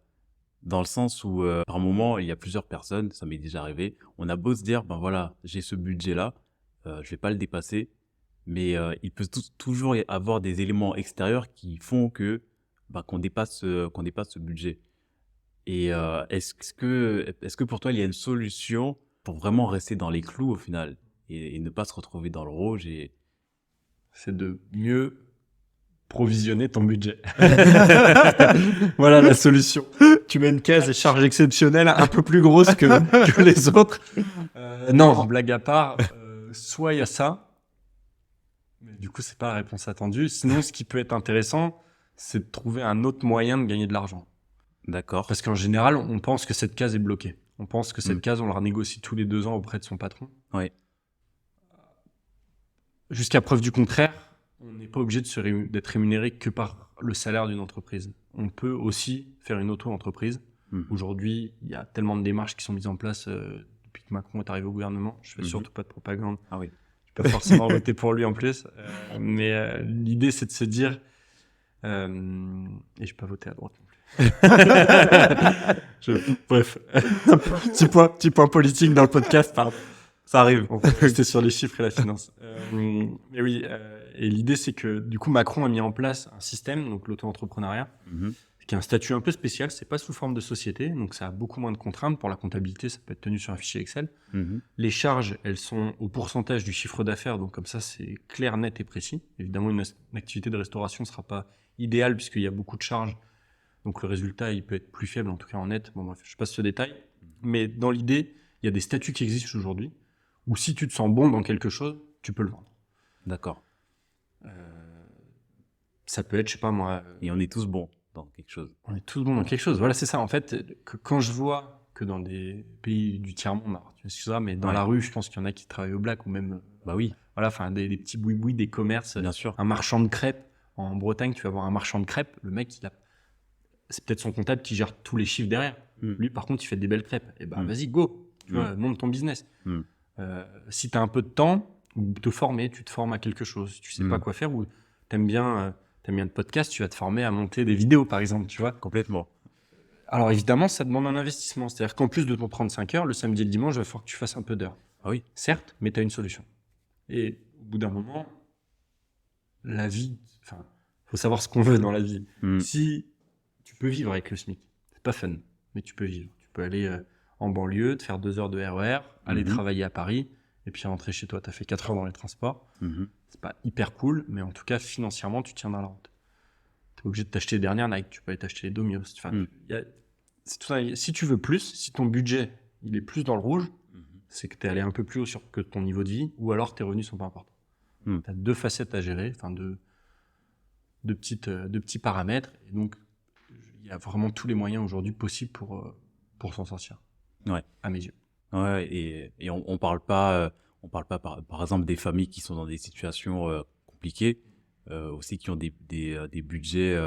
Dans le sens où, par moment, il y a plusieurs personnes, ça m'est déjà arrivé, on a beau se dire, ben voilà, j'ai ce budget-là, je vais pas le dépasser, mais il peut toujours y avoir des éléments extérieurs qui font que qu'on dépasse ce budget. Et est-ce que pour toi, il y a une solution pour vraiment rester dans les clous au final et ne pas se retrouver dans le rouge C'est de mieux provisionner ton budget. Voilà la solution. Tu mets une case et charge exceptionnelle un peu plus grosse que les autres. Non, blague à part, soit il y a ça, mais du coup, c'est pas la réponse attendue. Sinon, ce qui peut être intéressant, c'est de trouver un autre moyen de gagner de l'argent. D'accord. Parce qu'en général, on pense que cette case est bloquée. On pense que cette case, on la renégocie tous les 2 ans auprès de son patron. Oui. Jusqu'à preuve du contraire, on n'est pas obligé d'être rémunéré que par le salaire d'une entreprise. On peut aussi faire une auto-entreprise. Aujourd'hui, il y a tellement de démarches qui sont mises en place depuis que Macron est arrivé au gouvernement. Je fais surtout pas de propagande. Ah oui. Je peux pas forcément voter pour lui en plus. Mais l'idée, c'est de se dire... et je vais pas voter à droite non plus. Bref. petit point politique dans le podcast, pardon. Ça arrive. On va rester sur les chiffres et la finance. Mais oui, et l'idée, c'est que du coup, Macron a mis en place un système, donc l'auto-entrepreneuriat, qui est un statut un peu spécial. C'est pas sous forme de société, donc ça a beaucoup moins de contraintes. Pour la comptabilité, ça peut être tenu sur un fichier Excel. Les charges, elles sont au pourcentage du chiffre d'affaires, donc comme ça, c'est clair, net et précis. Évidemment, une activité de restauration ne sera pas idéale puisqu'il y a beaucoup de charges. Donc le résultat, il peut être plus faible, en tout cas en net. Bon bref, je passe ce détail. Mais dans l'idée, il y a des statuts qui existent aujourd'hui où si tu te sens bon dans quelque chose, tu peux le vendre. D'accord. Ça peut être, je sais pas moi... Et on est tous bons dans quelque chose. On est tous bons dans quelque chose. Voilà, c'est ça. En fait, quand je vois que dans des pays du tiers-monde, tu m'excuseras, mais dans la rue, je pense qu'il y en a qui travaillent au black ou même... Bah oui. Voilà, enfin, des petits boui-boui, des commerces. Bien sûr. Un marchand de crêpes. En Bretagne, tu vas voir un marchand de crêpes. Le mec, c'est peut-être son comptable qui gère tous les chiffres derrière. Lui, par contre, il fait des belles crêpes. Et ben, vas-y, go. Tu vois, monte ton business. Si tu as un peu de temps, ou te former, tu te formes à quelque chose. Tu sais pas quoi faire, ou t'aimes bien le podcast, tu vas te former à monter des vidéos, par exemple, tu vois. Complètement. Alors, évidemment, ça demande un investissement. C'est-à-dire qu'en plus de ton 35 heures, le samedi et le dimanche, il va falloir que tu fasses un peu d'heures. Ah oui. Certes, mais tu as une solution. Et au bout d'un moment, la vie, enfin, faut savoir ce qu'on veut dans la vie. Si tu peux vivre avec le SMIC, c'est pas fun, mais tu peux vivre. Tu peux aller en banlieue, te faire 2 heures de RER, aller travailler à Paris, et puis rentrer chez toi, tu as fait 4 heures dans les transports. C'est pas hyper cool, mais en tout cas, financièrement, tu tiens dans la route. Tu es obligé de t'acheter les dernières Nike, tu peux aller t'acheter les Domios. Enfin, c'est tout ça. Si tu veux plus, si ton budget il est plus dans le rouge, c'est que tu es allé un peu plus haut que ton niveau de vie, ou alors tes revenus sont pas importants. Tu as 2 facettes à gérer, enfin deux petits paramètres, et donc il y a vraiment tous les moyens aujourd'hui possibles pour s'en sortir. Ouais. À mes yeux. Ouais, et on parle pas, par exemple des familles qui sont dans des situations compliquées, aussi qui ont des budgets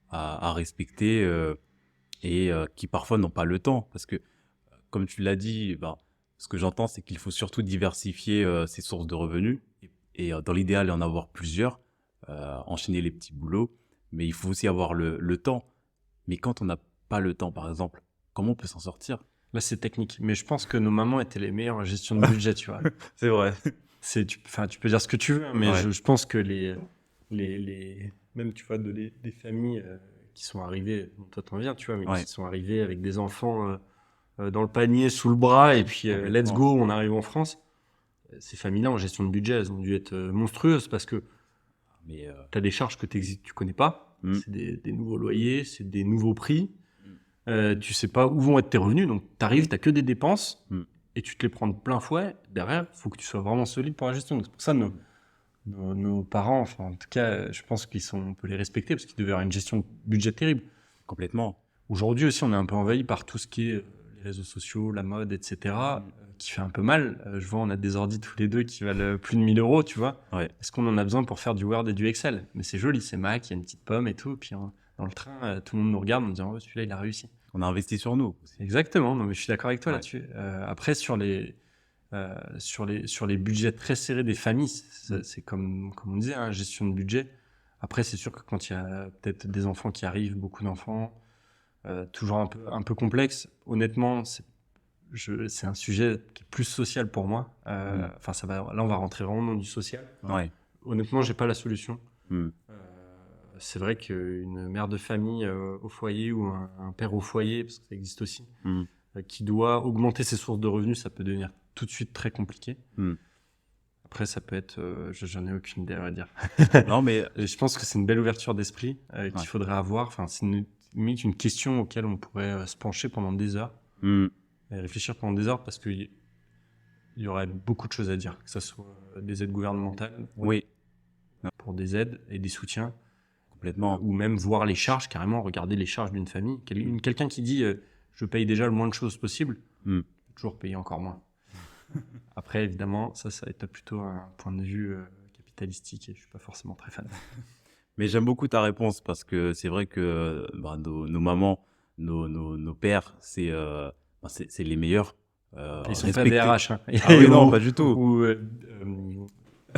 à respecter et qui parfois n'ont pas le temps. Parce que, comme tu l'as dit, ce que j'entends, c'est qu'il faut surtout diversifier ses sources de revenus et dans l'idéal, en avoir plusieurs, enchaîner les petits boulots. Mais il faut aussi avoir le temps. Mais quand on n'a pas le temps, par exemple, comment on peut s'en sortir? Là, c'est technique. Mais je pense que nos mamans étaient les meilleures en gestion de budget, tu vois. C'est vrai. Tu peux dire ce que tu veux, mais Ouais. je pense que même, tu vois, des familles qui sont arrivées, bon, toi t'en viens, tu vois, mais qui sont arrivées avec des enfants dans le panier, sous le bras, et puis let's go, on arrive en France. Ces familles-là, en gestion de budget, elles ont dû être monstrueuses parce que tu as des charges que tu connais pas. C'est des nouveaux loyers, c'est des nouveaux prix. Tu sais pas où vont être tes revenus, donc t'arrives, t'as que des dépenses et tu te les prends de plein fouet. Derrière, il faut que tu sois vraiment solide pour la gestion. Donc, c'est pour ça que nos parents, enfin, en tout cas, je pense on peut les respecter parce qu'ils devaient avoir une gestion de budget terrible. Complètement. Aujourd'hui aussi, on est un peu envahi par tout ce qui est les réseaux sociaux, la mode, etc. qui fait un peu mal. Je vois, on a des ordis tous les deux qui valent plus de 1 000 euros, tu vois. Ouais. Est-ce qu'on en a besoin pour faire du Word et du Excel? Mais c'est joli, c'est Mac, il y a une petite pomme et tout. Puis dans le train, tout le monde nous regarde en disant, oh, celui-là, il a réussi. On a investi sur nous aussi. Exactement, non, mais je suis d'accord avec toi Ouais. là-dessus. Après, sur les budgets très serrés des familles, c'est comme on disait, hein, gestion de budget. Après, c'est sûr que quand il y a peut-être des enfants qui arrivent, beaucoup d'enfants, toujours un peu complexe. Honnêtement, c'est un sujet qui est plus social pour moi. Enfin, là, on va rentrer vraiment dans du social. Ouais. Honnêtement, j'ai pas la solution. Mm. C'est vrai qu'une mère de famille au foyer ou un père au foyer, parce que ça existe aussi, qui doit augmenter ses sources de revenus, ça peut devenir tout de suite très compliqué. Après, ça peut être... j'en ai aucune idée à dire. Non, mais Je pense que c'est une belle ouverture d'esprit qu'il faudrait avoir. Enfin, c'est limite une question auquel on pourrait se pencher pendant des heures et réfléchir pendant des heures parce qu'il y aurait beaucoup de choses à dire, que ce soit des aides gouvernementales oui, pour des aides et des soutiens, complètement. ou même voir les charges, carrément regarder les charges d'une famille. Quelqu'un qui dit je paye déjà le moins de choses possible, peut toujours payer encore moins. Après, évidemment, ça va être plutôt un point de vue capitalistique et je suis pas forcément très fan. Mais j'aime beaucoup ta réponse parce que c'est vrai que nos mamans, nos pères, c'est les meilleurs. Ils sont pas DRH. Hein. Ah oui, non, pas du tout. Ou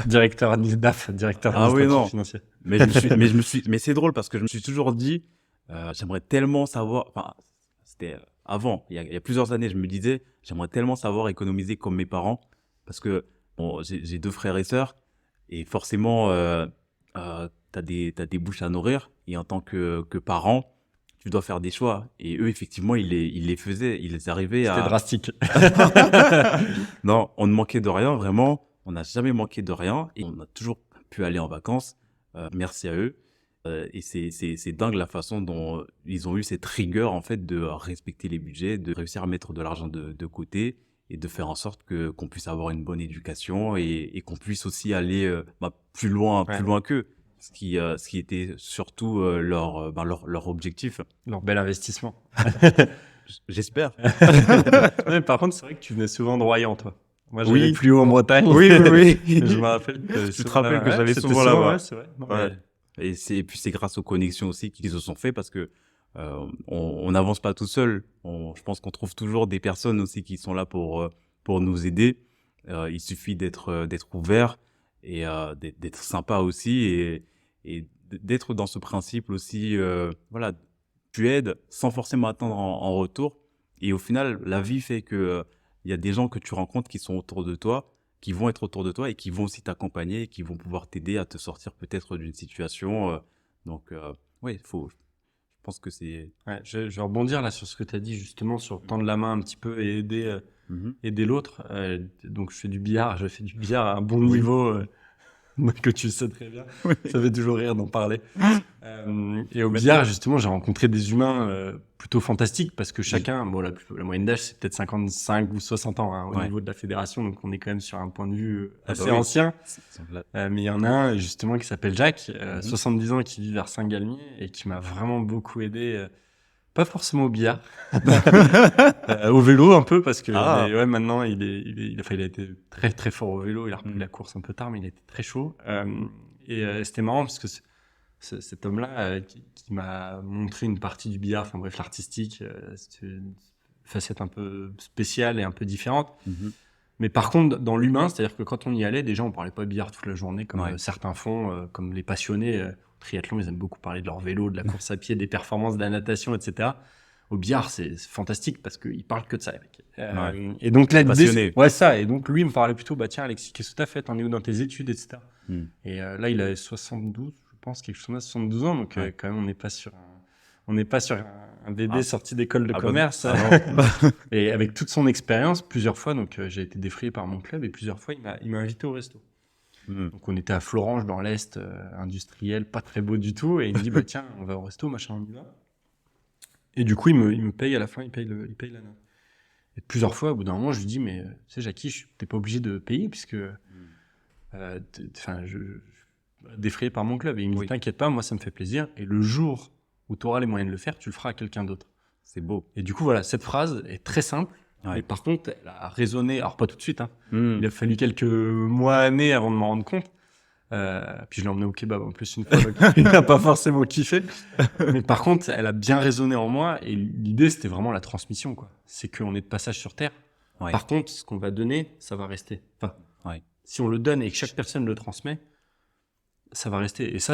directeur DAF, directeur administratif financier. Mais c'est drôle parce que je me suis toujours dit, j'aimerais tellement savoir. Enfin, c'était avant, il y a plusieurs années, je me disais, j'aimerais tellement savoir économiser comme mes parents parce que bon, j'ai 2 frères et sœurs et forcément, t'as des bouches à nourrir et en tant que parent, tu dois faire des choix. Et eux, effectivement, ils les faisaient, ils arrivaient à... C'était drastique. Non, on ne manquait de rien, vraiment. On n'a jamais manqué de rien et on a toujours pu aller en vacances. Merci à eux. Et c'est dingue la façon dont ils ont eu cette rigueur, en fait, de respecter les budgets, de réussir à mettre de l'argent de côté et de faire en sorte qu'on puisse avoir une bonne éducation et qu'on puisse aussi aller plus loin qu'eux. Ce qui était surtout leur objectif. Leur bel investissement. J'espère. Ouais, par contre, c'est vrai que tu venais souvent de Royan, toi. Moi, j'allais Oui. plus haut en Bretagne. Oui. Je me rappelle que Tu te rappelles que j'allais c'était souvent là-bas. Ouais, c'est vrai. Non, Ouais. mais- Et puis c'est grâce aux connexions aussi qu'ils se sont fait parce que on n'avance pas tout seul. Je pense qu'on trouve toujours des personnes aussi qui sont là pour nous aider. Il suffit d'être ouvert et d'être sympa aussi et d'être dans ce principe aussi. Voilà, tu aides sans forcément attendre en retour. Et au final, la vie fait que il y a des gens que tu rencontres qui sont autour de toi, qui vont être autour de toi et qui vont aussi t'accompagner et qui vont pouvoir t'aider à te sortir peut-être d'une situation. Donc, oui, je pense que c'est... Ouais, je vais rebondir là sur ce que tu as dit, justement, sur tendre la main un petit peu et aider l'autre. Donc, je fais du billard à un bon niveau, que tu sais très bien. Ça fait toujours rire d'en parler. Et au billard, justement, j'ai rencontré des humains plutôt fantastiques parce que chacun, bon, la moyenne d'âge, c'est peut-être 55 ou 60 ans hein, au niveau de la fédération, donc on est quand même sur un point de vue assez ancien. Mais il y en a un, justement, qui s'appelle Jacques, 70 ans, qui vit vers Saint-Galmier et qui m'a vraiment beaucoup aidé. Pas forcément au billard, au vélo un peu parce que ouais, maintenant il a été très très fort au vélo. Il a repris la course un peu tard, mais il était très chaud. Et c'était marrant parce que cet homme-là qui m'a montré une partie du billard, enfin bref, l'artistique, c'est une facette un peu spéciale et un peu différente. Mais par contre, dans l'humain, c'est-à-dire que quand on y allait, déjà on parlait pas billard toute la journée comme certains font, comme les passionnés. Triathlon, ils aiment beaucoup parler de leur vélo, de la course à pied, des performances, de la natation, etc. Au billard, c'est fantastique parce qu'ils parlent que de ça, mec. Et donc là, passionné. Ouais, ça. Et donc lui, il me parlait plutôt, bah tiens, Alexis, qu'est-ce que t'as fait? T'en es où dans tes études, etc. Et là, il avait 72, je pense, quelque chose comme ça, 72 ans. Donc quand même, on n'est pas sur un bébé sorti d'école de commerce. Et avec toute son expérience, plusieurs fois, donc j'ai été défrayé par mon club et plusieurs fois, il m'a invité au resto. Donc on était à Florange dans l'Est industriel, pas très beau du tout, et il me dit bah tiens on va au resto machin on y va. Et du coup il me paye à la fin, il paye la note. Et plusieurs fois au bout d'un moment je lui dis mais tu sais Jackie t'es pas obligé de payer puisque je défrayé par mon club et il me dit t'inquiète pas moi ça me fait plaisir et le jour où tu auras les moyens de le faire tu le feras à quelqu'un d'autre. C'est beau. Et du coup voilà cette phrase est très simple Mais par contre, elle a raisonné, alors pas tout de suite, hein. Il a fallu quelques mois, années avant de m'en rendre compte. Puis je l'ai emmené au kebab en plus une fois, donc il n'a pas forcément kiffé. Mais par contre, elle a bien résonné en moi et l'idée, c'était vraiment la transmission, quoi. C'est qu'on est de passage sur Terre. Ouais. Par contre, ce qu'on va donner, ça va rester. Enfin, si on le donne et que chaque personne le transmet, ça va rester. Et ça,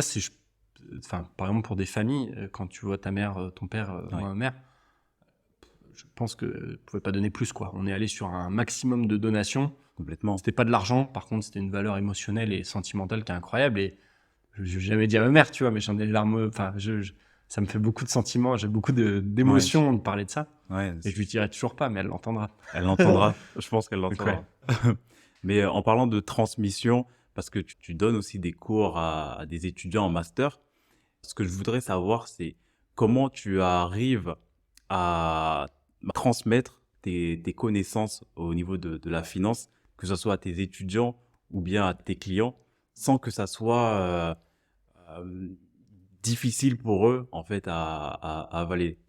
par exemple, pour des familles, quand tu vois ta mère, ton père, ma mère, je pense que ne pouvais pas donner plus, quoi. On est allé sur un maximum de donations. Complètement. C'était pas de l'argent, par contre, c'était une valeur émotionnelle et sentimentale qui est incroyable. Et je n'ai jamais dit à ma mère, tu vois, mais j'en ai les larmes. Enfin, ça me fait beaucoup de sentiments, j'ai beaucoup d'émotions de parler de ça. Et je lui dirai toujours pas, mais elle l'entendra. Elle l'entendra. Je pense qu'elle l'entendra. Mais en parlant de transmission, parce que tu donnes aussi des cours à des étudiants en master, ce que je voudrais savoir, c'est comment tu arrives à transmettre tes connaissances au niveau de la finance, que ce soit à tes étudiants ou bien à tes clients, sans que ça soit difficile pour eux, en fait, à avaler.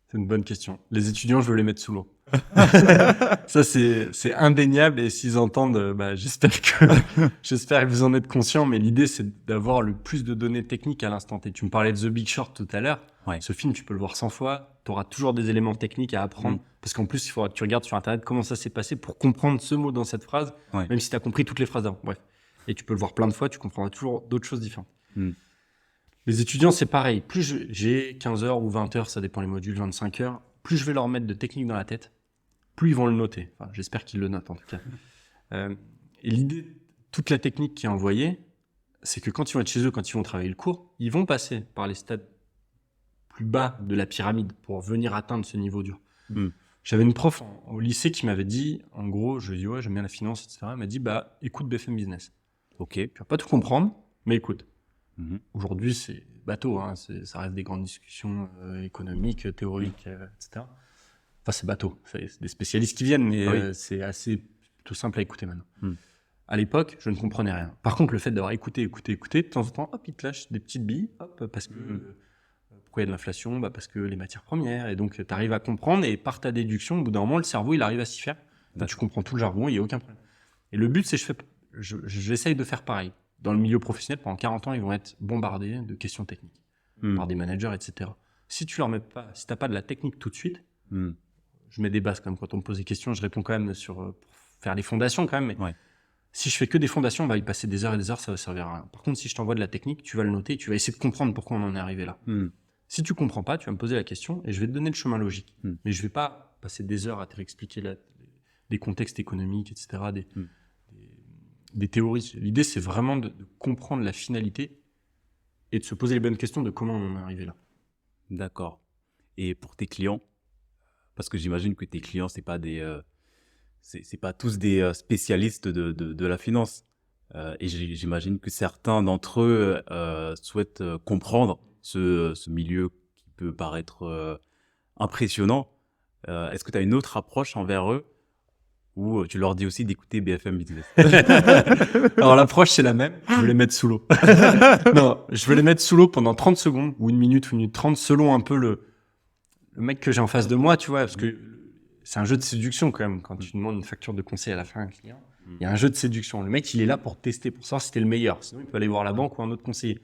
C'est une bonne question. Les étudiants, je veux les mettre sous l'eau. Ça, c'est indéniable. Et s'ils entendent, j'espère que vous en êtes conscients. Mais l'idée, c'est d'avoir le plus de données techniques à l'instant T. Tu me parlais de The Big Short tout à l'heure. Ce film, tu peux le voir 100 fois. Tu auras toujours des éléments techniques à apprendre. Parce qu'en plus, il faudra que tu regardes sur Internet comment ça s'est passé pour comprendre ce mot dans cette phrase, même si tu as compris toutes les phrases d'avant. Bref. Et tu peux le voir plein de fois. Tu comprendras toujours d'autres choses différentes. Les étudiants, c'est pareil. Plus j'ai 15 heures ou 20 heures, ça dépend les modules, 25 heures, plus je vais leur mettre de technique dans la tête, plus ils vont le noter. Enfin, j'espère qu'ils le notent en tout cas. Et l'idée, toute la technique qui est envoyée, c'est que quand ils vont être chez eux, quand ils vont travailler le cours, ils vont passer par les stades plus bas de la pyramide pour venir atteindre ce niveau dur. J'avais une prof au lycée qui m'avait dit, en gros, je lui ai dit, ouais, j'aime bien la finance, etc. Elle m'a dit, écoute BFM Business. Ok. Tu vas pas tout comprendre, mais écoute. Aujourd'hui, c'est bateau, hein, ça reste des grandes discussions économiques, théoriques, etc. Enfin, c'est bateau. C'est des spécialistes qui viennent, mais c'est assez tout simple à écouter maintenant. À l'époque, je ne comprenais rien. Par contre, le fait d'avoir écouté, de temps en temps, hop, ils te lâchent des petites billes, hop, parce que pourquoi il y a de l'inflation, parce que les matières premières, et donc tu arrives à comprendre, et par ta déduction, au bout d'un moment, le cerveau, il arrive à s'y faire. Tu comprends tout le jargon, il n'y a aucun problème. Et le but, c'est j'essaye de faire pareil. Dans le milieu professionnel, pendant 40 ans, ils vont être bombardés de questions techniques par des managers, etc. Si tu leur mets pas, si t'as pas de la technique tout de suite, je mets des bases quand même. Quand on me pose des questions, je réponds quand même pour faire les fondations quand même. Mais si je fais que des fondations, on va y passer des heures et des heures, ça va servir à rien. Par contre, si je t'envoie de la technique, tu vas le noter, tu vas essayer de comprendre pourquoi on en est arrivé là. Si tu comprends pas, tu vas me poser la question et je vais te donner le chemin logique. Mais je vais pas passer des heures à te réexpliquer des contextes économiques, etc., des théories. L'idée, c'est vraiment de comprendre la finalité et de se poser les bonnes questions de comment on en est arrivé là. D'accord. Et pour tes clients, parce que j'imagine que tes clients, c'est pas tous des spécialistes de la finance. Et j'imagine que certains d'entre eux souhaitent comprendre ce milieu qui peut paraître impressionnant. Est-ce que tu as une autre approche envers eux? Ou tu leur dis aussi d'écouter BFM Business? Alors l'approche, c'est la même. Je veux les mettre sous l'eau. Non, je veux les mettre sous l'eau pendant 30 secondes, ou 1 minute, ou 1 minute 30, selon un peu le mec que j'ai en face de moi, tu vois, parce que c'est un jeu de séduction quand même. Quand tu demandes une facture de conseil à la fin à un client, il y a un jeu de séduction. Le mec, il est là pour tester, pour savoir si t'es le meilleur. Sinon, il peut aller voir la banque ou un autre conseiller.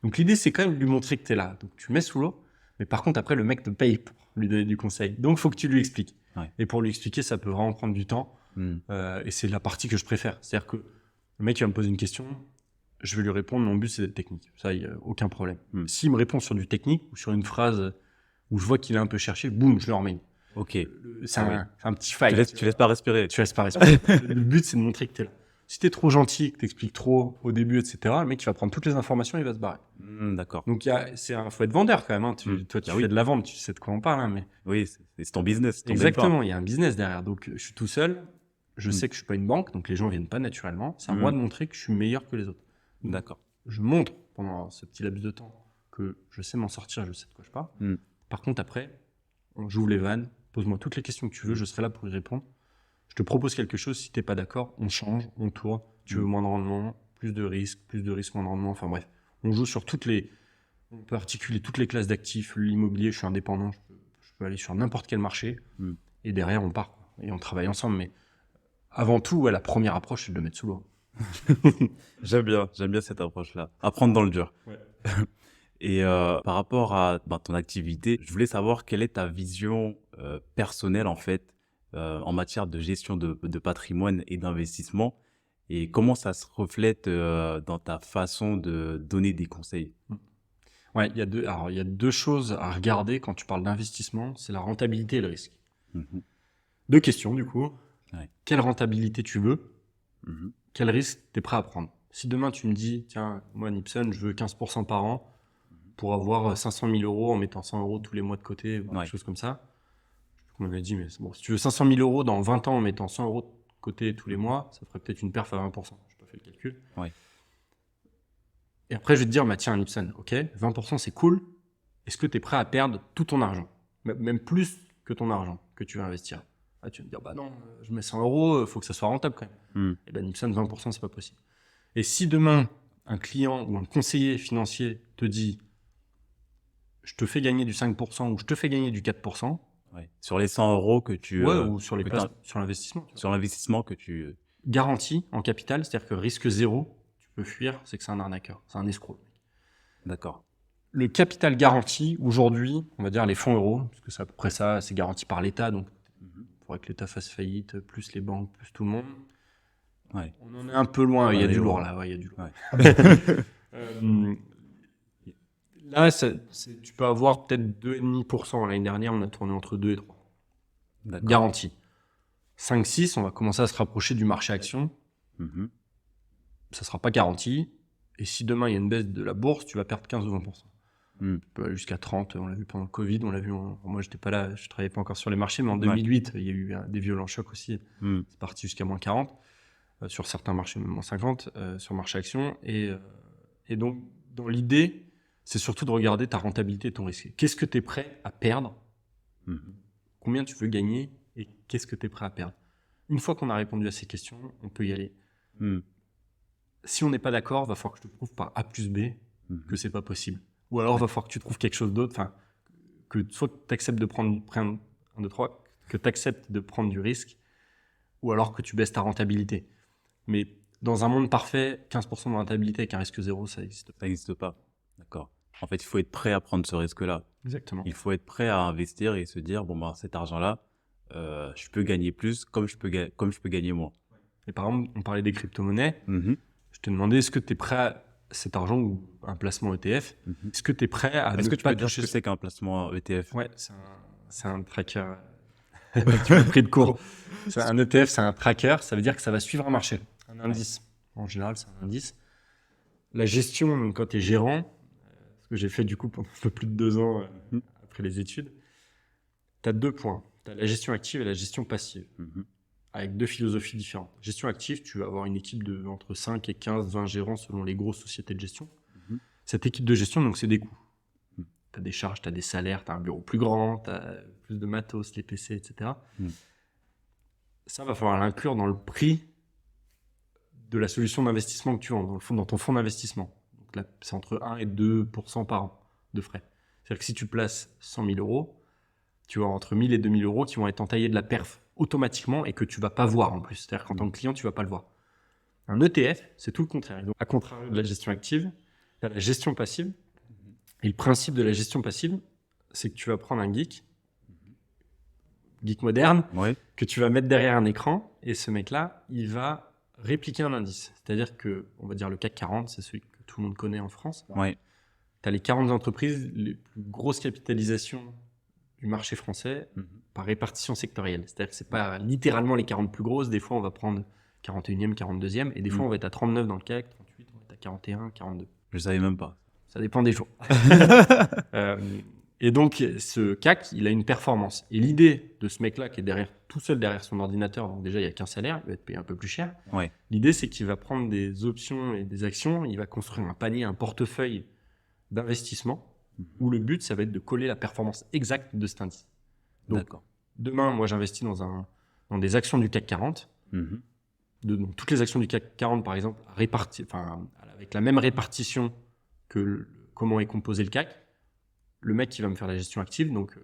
Donc l'idée, c'est quand même de lui montrer que t'es là. Donc tu mets sous l'eau, mais par contre, après, le mec te paye pour lui donner du conseil. Donc, il faut que tu lui expliques. Et pour lui expliquer, ça peut vraiment prendre du temps. Et c'est la partie que je préfère. C'est-à-dire que le mec, il va me poser une question, je vais lui répondre, mon but, c'est d'être technique. Ça, il n'y a aucun problème. S'il me répond sur du technique ou sur une phrase où je vois qu'il a un peu cherché, boum, je le remets. Ok. C'est un petit fight. Tu laisses pas respirer. Tu laisses pas respirer. Le but, c'est de montrer que t'es là. Si t'es trop gentil, que t'expliques trop au début, etc., le mec, il va prendre toutes les informations et il va se barrer. D'accord. Donc, faut être vendeur quand même. Hein. Toi, tu fais de la vente, tu sais de quoi on parle. Hein, mais... Oui, c'est ton business. Exactement, il y a un business derrière. Donc, je suis tout seul. Je sais que je suis pas une banque, donc les gens viennent pas naturellement. C'est à moi de montrer que je suis meilleur que les autres. D'accord. Je montre pendant ce petit laps de temps que je sais m'en sortir, je sais de quoi je parle. Par contre, après, j'ouvre les vannes, pose-moi toutes les questions que tu veux, je serai là pour y répondre. Je te propose quelque chose, si t'es pas d'accord, on change, on tourne. Tu veux moins de rendement, plus de risques, moins de rendement. Enfin bref, on joue sur on peut articuler toutes les classes d'actifs, l'immobilier, je suis indépendant, je peux aller sur n'importe quel marché. Et derrière, on part. et on travaille ensemble, mais avant tout, ouais, la première approche, c'est de le mettre sous l'eau. J'aime bien cette approche-là. Apprendre dans le dur. Ouais. Et par rapport à ton activité, je voulais savoir quelle est ta vision personnelle en fait en matière de gestion de patrimoine et d'investissement et comment ça se reflète dans ta façon de donner des conseils. Ouais, il y a deux choses à regarder quand tu parles d'investissement, c'est la rentabilité et le risque. Mhm. Deux questions, du coup. Ouais. Quelle rentabilité tu veux? Mhm. Quel risque tu es prêt à prendre? Si demain tu me dis, tiens, moi Nipson, je veux 15% par an pour avoir 500 000 euros en mettant 100 euros tous les mois de côté, ou Ouais. quelque chose comme ça. On m'avait dit, mais c'est bon, si tu veux 500 000 euros dans 20 ans en mettant 100 euros de côté tous les mois, ça ferait peut-être une perf à 20%. Je n'ai pas fait le calcul. Ouais. Et après, je vais te dire, bah, tiens, Nipson, ok, 20% c'est cool. Est-ce que tu es prêt à perdre tout ton argent? Même plus que ton argent que tu vas investir. Ah, tu vas me dire, bah non, je mets 100 euros, il faut que ça soit rentable quand même. Mm. Et ben Nipson, 20%, c'est pas possible. Et si demain, un client ou un conseiller financier te dit, je te fais gagner du 5% ou je te fais gagner du 4%, Ouais. Sur les 100 euros que tu ouais, ou sur que t'as- sur l'investissement, sur l'investissement que tu garantie en capital, c'est-à-dire que risque zéro, tu peux fuir, c'est que c'est un arnaqueur, c'est un escroc. d'accord. Le capital garanti, aujourd'hui, on va dire les fonds euros, parce que c'est à peu près ça, c'est garanti par l'État, donc il faudrait que l'État fasse faillite, plus les banques, plus tout le monde. Ouais. On en est un peu loin, il y a On est du lourd loin. là, ouais, il y a du lourd. Ouais. Là, tu peux avoir peut-être 2,5%. L'année dernière, on a tourné entre 2 et 3. D'accord. Garanti. 5-6, on va commencer à se rapprocher du marché action. Mhm. Ça ne sera pas garanti. Et si demain, il y a une baisse de la bourse, tu vas perdre 15 ou 20%. Mm. Tu peux aller jusqu'à 30. On l'a vu pendant le Covid. On l'a vu. Moi, j'étais pas là. Je travaillais pas encore sur les marchés. Mais en 2008, il y a eu des violents chocs aussi. Mm. C'est parti jusqu'à moins 40. Sur certains marchés, même moins 50. Sur le marché action. Et donc, dans l'idée, c'est surtout de regarder ta rentabilité et ton risque. Qu'est-ce que tu es prêt à perdre? Mhm. Combien tu veux gagner et qu'est-ce que tu es prêt à perdre? Une fois qu'on a répondu à ces questions, on peut y aller. Mm. Si on n'est pas d'accord, il va falloir que je te prouve par A plus B Mhm. que c'est pas possible. Ou alors, il va falloir que tu trouves quelque chose d'autre. Enfin, que soit tu acceptes de prendre 1, 2, 3, que tu acceptes de prendre du risque, ou alors que tu baisses ta rentabilité. Mais dans un monde parfait, 15% de rentabilité avec un risque zéro, ça n'existe pas. Ça n'existe pas. D'accord. En fait, il faut être prêt à prendre ce risque-là. Exactement. Il faut être prêt à investir et se dire, bon, ben, cet argent-là, je peux gagner plus comme je peux gagner moins. Et par exemple, on parlait des crypto-monnaies. Mhm. Je te demandais, est-ce que tu es prêt à cet argent ou un placement ETF, Mhm. est-ce que tu es prêt à Est-ce ne que tu pas peux dire ce toucher que c'est qu'un placement ETF? Ouais, c'est un tracker. Tu m'as pris de court. C'est un ETF, c'est un tracker. Ça veut dire que ça va suivre un marché, un indice. En général, c'est un indice. La gestion, donc, quand tu es gérant, ce que j'ai fait du coup pendant un peu plus de 2 ans après les études, tu as 2 points. Tu as la gestion active et la gestion passive, Mhm. avec 2 philosophies différentes. Gestion active, tu vas avoir une équipe de entre 5 et 15, 20 gérants selon les grosses sociétés de gestion. Mhm. Cette équipe de gestion, donc c'est des coûts. Mhm. Tu as des charges, tu as des salaires, tu as un bureau plus grand, tu as plus de matos, les PC, etc. Mhm. Ça, va falloir l'inclure dans le prix de la solution d'investissement que tu vends, dans ton fonds d'investissement. Donc là, c'est entre 1 et 2% par an de frais. C'est-à-dire que si tu places 100 000 euros, tu vas avoir entre 1 000 et 2 000 euros qui vont être entaillés de la perf automatiquement et que tu ne vas pas voir en plus. C'est-à-dire qu'en tant que client, tu ne vas pas le voir. Un ETF, c'est tout le contraire. Donc, à contrario de la gestion active, tu as la gestion passive. Et le principe de la gestion passive, c'est que tu vas prendre un geek moderne, Ouais. que tu vas mettre derrière un écran, et ce mec-là, il va répliquer un indice. C'est-à-dire que, on va dire le CAC 40, c'est celui que tout le monde connaît en France. Ouais. Tu as les 40 entreprises, les plus grosses capitalisations du marché français Mhm. par répartition sectorielle. C'est-à-dire que c'est pas littéralement les 40 plus grosses. Des fois, on va prendre 41e, 42e, et des fois, on va être à 39 dans le CAC, 38, on va être à 41, 42. Je savais même pas. Ça dépend des jours. Et donc, ce CAC, il a une performance. Et l'idée de ce mec-là, qui est tout seul derrière son ordinateur, donc déjà, il n'y a qu'un salaire, il va être payé un peu plus cher. Ouais. L'idée, c'est qu'il va prendre des options et des actions, il va construire un panier, un portefeuille d'investissement, où le but, ça va être de coller la performance exacte de cet indice. Donc, D'accord. demain, moi, j'investis dans des actions du CAC 40. Mhm. Donc, toutes les actions du CAC 40, par exemple, avec la même répartition que comment est composé le CAC. Le mec qui va me faire la gestion active, donc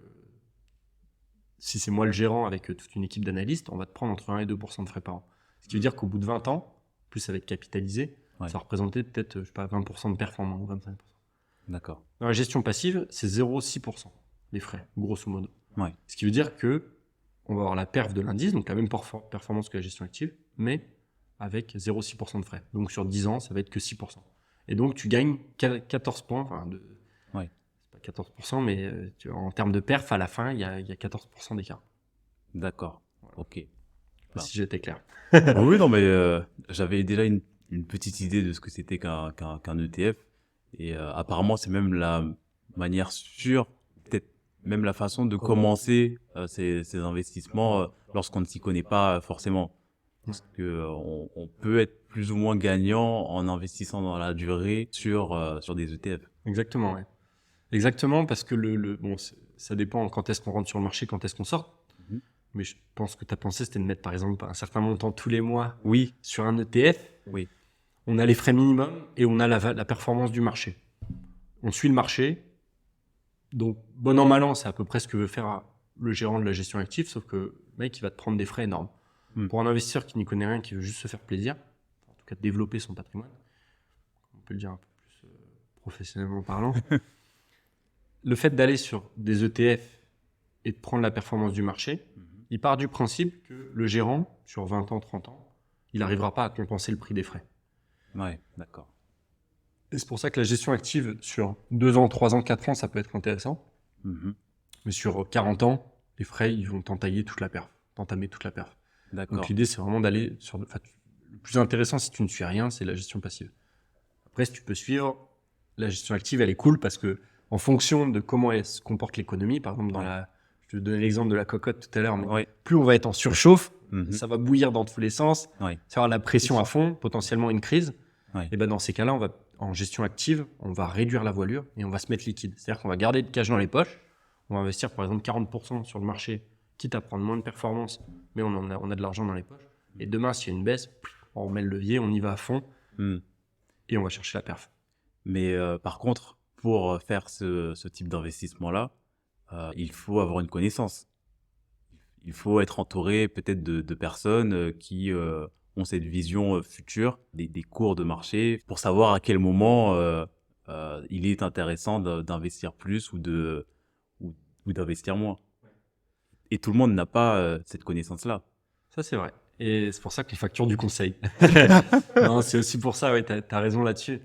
si c'est moi le gérant avec toute une équipe d'analystes, on va te prendre entre 1 et 2% de frais par an. Ce qui veut dire qu'au bout de 20 ans, plus ça va être capitalisé, Ouais. ça va représenter peut-être, 20% de performance, 25%. D'accord. Dans la gestion passive, c'est 0,6% les frais, grosso modo. Ouais. Ce qui veut dire que on va avoir la perf de l'indice, donc la même performance que la gestion active, mais avec 0,6% de frais. Donc sur 10 ans, ça va être que 6%. Et donc tu gagnes 14 points, Ouais. c'est pas 14%, mais en termes de perf, à la fin, il y a 14% d'écart. D'accord. Ok. Si j'étais clair. Oui, non, mais j'avais déjà une petite idée de ce que c'était qu'un ETF. Et apparemment, c'est même la manière sûre, peut-être même la façon de commencer ces investissements lorsqu'on ne s'y connaît pas forcément. Parce que on peut être plus ou moins gagnant en investissant dans la durée sur des ETF. Exactement, ouais. Exactement, parce que bon, ça dépend quand est-ce qu'on rentre sur le marché, quand est-ce qu'on sort. Mhm. Mais je pense que ta pensée, c'était de mettre par exemple un certain montant tous les mois Oui, sur un ETF. oui, On a les frais minimums et on a la performance du marché. On suit le marché. Donc, bon an, mal an, c'est à peu près ce que veut faire le gérant de la gestion active, sauf que le mec, il va te prendre des frais énormes. Pour un investisseur qui n'y connaît rien, qui veut juste se faire plaisir, en tout cas développer son patrimoine, on peut le dire un peu plus professionnellement parlant, le fait d'aller sur des ETF et de prendre la performance du marché, il part du principe que le gérant, sur 20 ans, 30 ans, il n'arrivera pas à compenser le prix des frais. ouais, d'accord. Et c'est pour ça que la gestion active, sur 2 ans, 3 ans, 4 ans, ça peut être intéressant. Mhm. Mais sur 40 ans, les frais, ils vont t'entamer toute la perf. D'accord. Donc l'idée, c'est vraiment d'aller sur... le plus intéressant, si tu ne suis rien, c'est la gestion passive. Après, si tu peux suivre, la gestion active, elle est cool parce que en fonction de comment elle se comporte l'économie, par exemple, je te donnais l'exemple de la cocotte tout à l'heure, mais Ouais. plus on va être en surchauffe, Mhm. ça va bouillir dans tous les sens, Ouais. ça va avoir la pression à fond, potentiellement une crise. Ouais. Et ben dans ces cas-là, en gestion active, on va réduire la voilure et on va se mettre liquide. C'est-à-dire qu'on va garder le cash dans les poches, on va investir par exemple 40% sur le marché, quitte à prendre moins de performance, mais on a de l'argent dans les poches. Et demain, s'il y a une baisse, on remet le levier, on y va à fond et on va chercher la perf. Mais par contre, pour faire ce type d'investissement-là, il faut avoir une connaissance. Il faut être entouré peut-être de personnes qui ont cette vision future des cours de marché pour savoir à quel moment il est intéressant d'investir plus ou d'investir moins. Et tout le monde n'a pas cette connaissance-là. Ça, c'est vrai. Et c'est pour ça que les factures du conseil. Non, c'est aussi pour ça, ouais, t'as raison là-dessus.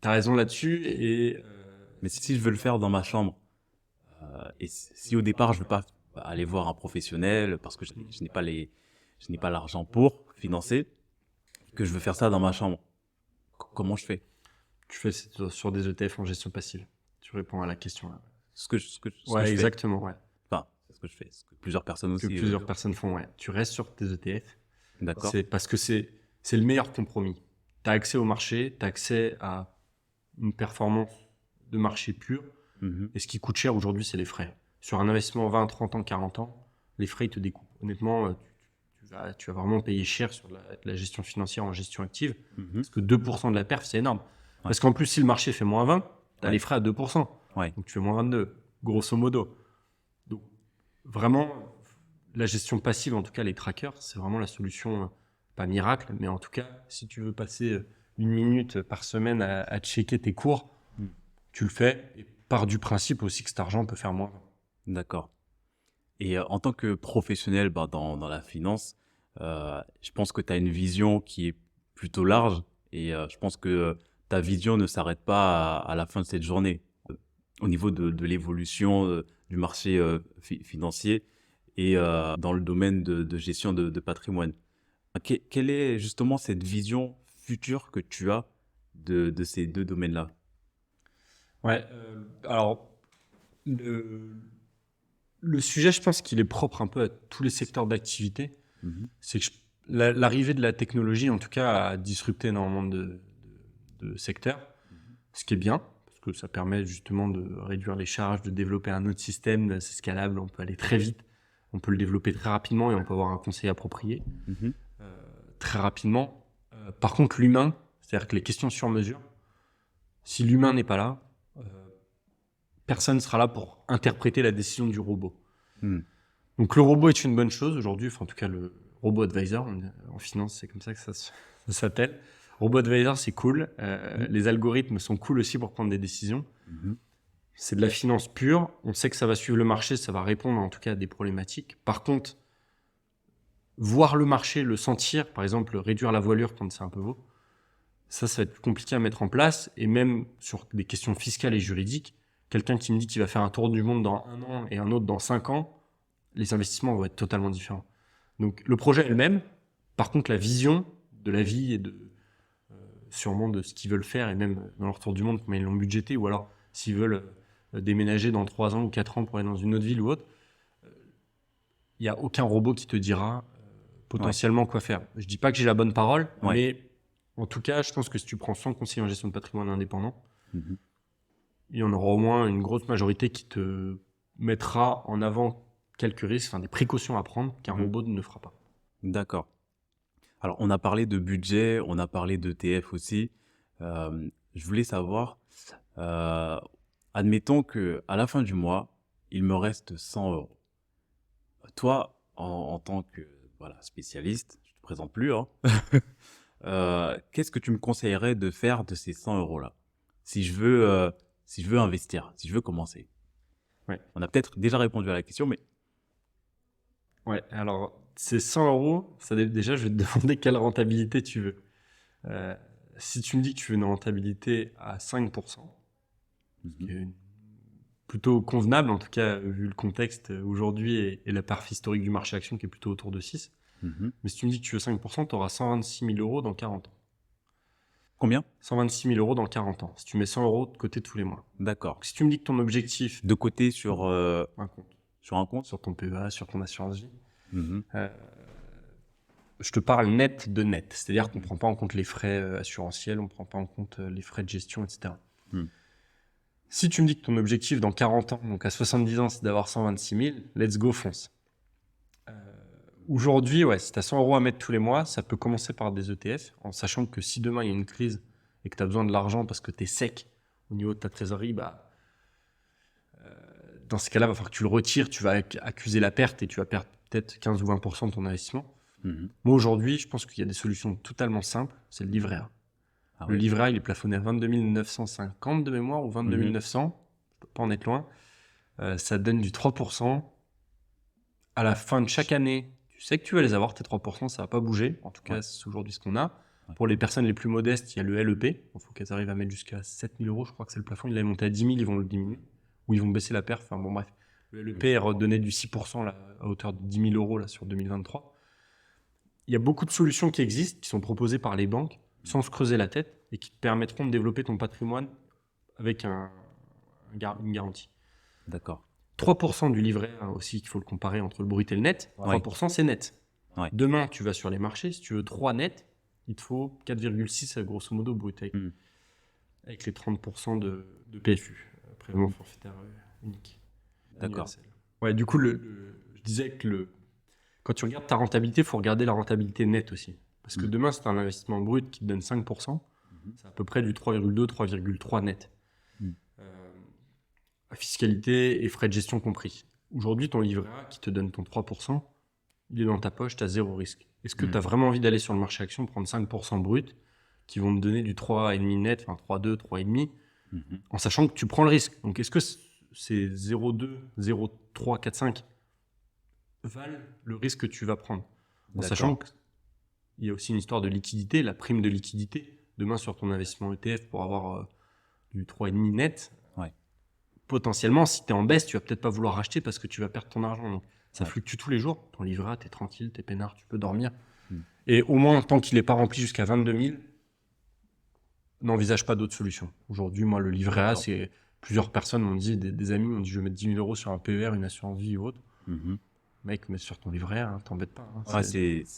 T'as raison là-dessus. Mais si je veux le faire dans ma chambre, et si au départ je veux pas aller voir un professionnel parce que je n'ai pas l'argent pour financer, que je veux faire ça dans ma chambre, comment je fais? Tu fais sur des ETF en gestion passive. Tu réponds à la question là. Ce que je Ouais, fais. exactement, ouais. Enfin, c'est ce que je fais. Ce que plusieurs personnes aussi. Que plusieurs personnes font, ouais. Tu restes sur tes ETF. D'accord. C'est parce que c'est le meilleur compromis. Tu as accès au marché, tu as accès à une performance de marché pure. Mhm. Et ce qui coûte cher aujourd'hui, c'est les frais. Sur un investissement 20, 30 ans, 40 ans, les frais, ils te découpent. Honnêtement, tu vas vraiment payer cher sur la gestion financière en gestion active. Mhm. Parce que 2% de la perf, c'est énorme. Parce qu'en plus, si le marché fait moins 20, tu as Ouais. les frais à 2%. Ouais. Donc tu fais moins 22, grosso modo. Donc vraiment, la gestion passive, en tout cas les trackers, c'est vraiment la solution, pas miracle, mais en tout cas, si tu veux passer 1 minute par semaine à checker tes cours, tu le fais. Et pars du principe aussi que cet argent peut faire moins. D'accord. Et en tant que professionnel dans la finance, je pense que tu as une vision qui est plutôt large et je pense que ta vision ne s'arrête pas à la fin de cette journée. Au niveau de l'évolution du marché financier et dans le domaine de gestion de patrimoine. Quelle est justement cette vision future que tu as de ces deux domaines-là? Ouais, alors le sujet, je pense qu'il est propre un peu à tous les secteurs d'activité. Mhm. C'est que l'arrivée de la technologie, en tout cas, a disrupté énormément de secteurs, ce qui est bien, parce que ça permet justement de réduire les charges, de développer un autre système, c'est scalable, on peut aller très vite, on peut le développer très rapidement et on peut avoir un conseil approprié Mhm. très rapidement. Par contre, l'humain, c'est-à-dire que les questions sur mesure, si l'humain n'est pas là, personne ne sera là pour interpréter la décision du robot. Hmm. Donc le robot est une bonne chose aujourd'hui, enfin en tout cas le robot advisor, en finance c'est comme ça que ça s'appelle. Robot advisor c'est cool, les algorithmes sont cool aussi pour prendre des décisions. C'est de la finance pure, on sait que ça va suivre le marché, ça va répondre en tout cas à des problématiques. Par contre, voir le marché, le sentir, par exemple réduire la voilure quand c'est un peu haut, ça va être compliqué à mettre en place. Et même sur des questions fiscales et juridiques, quelqu'un qui me dit qu'il va faire un tour du monde dans 1 an et un autre dans 5 ans, les investissements vont être totalement différents. Donc le projet est le même, par contre la vision de la vie et sûrement de ce qu'ils veulent faire, et même dans leur tour du monde, comment ils l'ont budgété, ou alors s'ils veulent déménager dans 3 ans ou 4 ans pour aller dans une autre ville ou autre, il n'y a aucun robot qui te dira potentiellement quoi faire. Je dis pas que j'ai la bonne parole, mais en tout cas, je pense que si tu prends 100 conseillers en gestion de patrimoine indépendants, il y en aura au moins une grosse majorité qui te mettra en avant quelques risques, enfin des précautions à prendre qu'un robot ne fera pas. D'accord. Alors, on a parlé de budget, on a parlé d'ETF aussi. Je voulais savoir, admettons que à la fin du mois, il me reste 100 euros. Toi, en tant que spécialiste, je te présente plus, hein. Qu'est-ce que tu me conseillerais de faire de ces 100 euros-là si je veux investir, si je veux commencer? Ouais. On a peut-être déjà répondu à la question, mais Ouais, alors ces 100 euros, déjà, je vais te demander quelle rentabilité tu veux. Si tu me dis que tu veux une rentabilité à 5%, ce qui est plutôt convenable, en tout cas, vu le contexte aujourd'hui et la perf historique du marché action qui est plutôt autour de 6. Mais si tu me dis que tu veux 5%, tu auras 126 000 euros dans 40 ans. combien? 126 000 euros dans 40 ans, si tu mets 100 euros de côté tous les mois. D'accord. Donc, si tu me dis que ton objectif... De côté sur un compte. Sur un compte? Sur ton PEA, sur ton assurance vie. Je te parle net de net. C'est-à-dire qu'on ne prend pas en compte les frais assurantiels, on ne prend pas en compte les frais de gestion, etc. Si tu me dis que ton objectif dans 40 ans, donc à 70 ans, c'est d'avoir 126 000, let's go, fonce. Aujourd'hui, si tu as 100 euros à mettre tous les mois, ça peut commencer par des ETF, en sachant que si demain il y a une crise et que tu as besoin de l'argent parce que tu es sec au niveau de ta trésorerie, dans ces cas-là, il va falloir que tu le retires, tu vas accuser la perte et tu vas perdre peut-être 15 ou 20% de ton investissement. Moi, aujourd'hui, je pense qu'il y a des solutions totalement simples, c'est le livret A. Le livret A, il est plafonné à 22 950 de mémoire ou 22 900, je peux pas en être loin. Ça donne du 3%. À la fin de chaque année, tu sais que tu vas les avoir, tes 3%, ça va pas bouger. En tout cas, c'est aujourd'hui ce qu'on a. Pour les personnes les plus modestes, il y a le LEP. Il faut qu'elles arrivent à mettre jusqu'à 7 000 euros. Je crois que c'est le plafond. Il est monté à 10 000, ils vont le diminuer. Ou ils vont baisser la perf. Enfin bon, bref. Le LEP est redonné du 6% là, à hauteur de 10 000 euros là, sur 2023. Il y a beaucoup de solutions qui existent, qui sont proposées par les banques, sans se creuser la tête, et qui te permettront de développer ton patrimoine avec une garantie. D'accord. 3% du livret A aussi, qu'il faut le comparer entre le brut et le net. 3%, c'est net. Demain, tu vas sur les marchés, si tu veux 3 net, il te faut 4,6 grosso modo brut avec les 30% de PFU, prélèvement forfaitaire unique. D'accord. Ouais, du coup, je disais que quand tu regardes ta rentabilité, il faut regarder la rentabilité nette aussi. Parce que demain, c'est un investissement brut qui te donne 5%, c'est à peu près du 3,2, 3,3 net. Fiscalité et frais de gestion compris. Aujourd'hui, ton livret A qui te donne ton 3%, il est dans ta poche, tu as 0 risque. Est-ce que tu as vraiment envie d'aller sur le marché action, prendre 5% brut, qui vont te donner du 3,5 net, enfin 3,2, 3,5, en sachant que tu prends le risque. Donc est-ce que c'est 0,2, 0,3, 4,5 valent le risque que tu vas prendre, en sachant qu'il y a aussi une histoire de liquidité, la prime de liquidité. Demain, sur ton investissement ETF, pour avoir du 3,5 net, potentiellement, si tu es en baisse, tu vas peut-être pas vouloir racheter parce que tu vas perdre ton argent. Donc, ça fluctue tous les jours. Ton livret A, tu es tranquille, tu es peinard, tu peux dormir. Et au moins, tant qu'il n'est pas rempli jusqu'à 22 000, n'envisage pas d'autres solutions. Aujourd'hui, moi, le livret A, c'est plusieurs personnes m'ont dit, des amis m'ont dit, je vais mettre 10 000 euros sur un PER, une assurance vie ou autre. Mec, mets sur ton livret A, t'embête pas.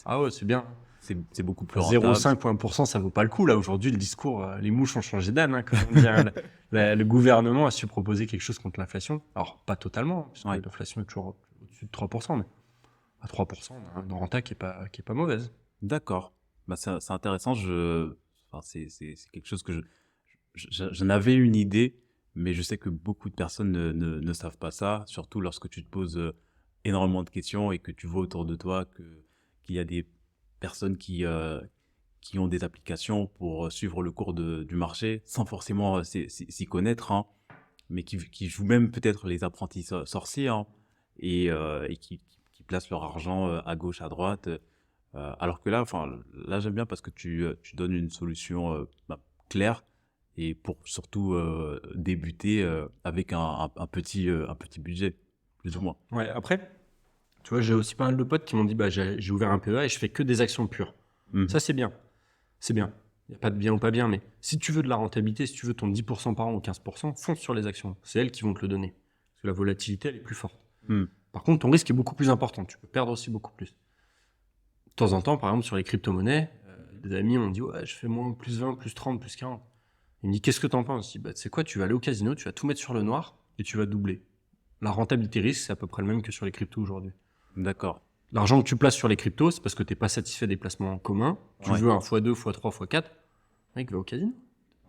Ah ouais, c'est bien. C'est beaucoup plus rentable. 0,5%, ça vaut pas le coup. Là, aujourd'hui, le discours, les mouches ont changé d'âne. Comme on dit, le gouvernement a su proposer quelque chose contre l'inflation. Alors, pas totalement, parce que l'inflation est toujours au-dessus de 3%, mais à 3%, on a une renta qui est pas mauvaise. D'accord. C'est intéressant. C'est quelque chose que j'en avais une idée, mais je sais que beaucoup de personnes ne savent pas ça, surtout lorsque tu te poses énormément de questions et que tu vois autour de toi qu'il y a des personnes qui ont des applications pour suivre le cours du marché sans forcément s'y connaître, hein, mais qui jouent même peut-être les apprentis sorciers, hein, et qui placent leur argent à gauche, à droite. Alors que là, enfin, là j'aime bien parce que tu donnes une solution claire et pour surtout débuter avec un petit budget, plus ou moins. Ouais, après, tu vois, j'ai aussi pas mal de potes qui m'ont dit, bah, j'ai ouvert un PEA et je fais que des actions pures. Mhm. Ça, c'est bien. C'est bien. Il n'y a pas de bien ou pas bien, mais si tu veux de la rentabilité, si tu veux ton 10% par an ou 15%, fonce sur les actions. C'est elles qui vont te le donner. Parce que la volatilité, elle est plus forte. Mhm. Par contre, ton risque est beaucoup plus important. Tu peux perdre aussi beaucoup plus. De temps en temps, par exemple, sur les crypto-monnaies, des amis m'ont dit, ouais, je fais moins plus 20, plus 30, plus 40. Ils me disent, qu'est-ce que t'en penses? Je dis, bah, tu sais quoi, tu vas aller au casino, tu vas tout mettre sur le noir et tu vas doubler. La rentabilité risque, c'est à peu près le même que sur les cryptos aujourd'hui. D'accord. L'argent que tu places sur les cryptos, c'est parce que tu n'es pas satisfait des placements communs. Tu Ouais. veux un x2, x3, x4. Mec, va au casino.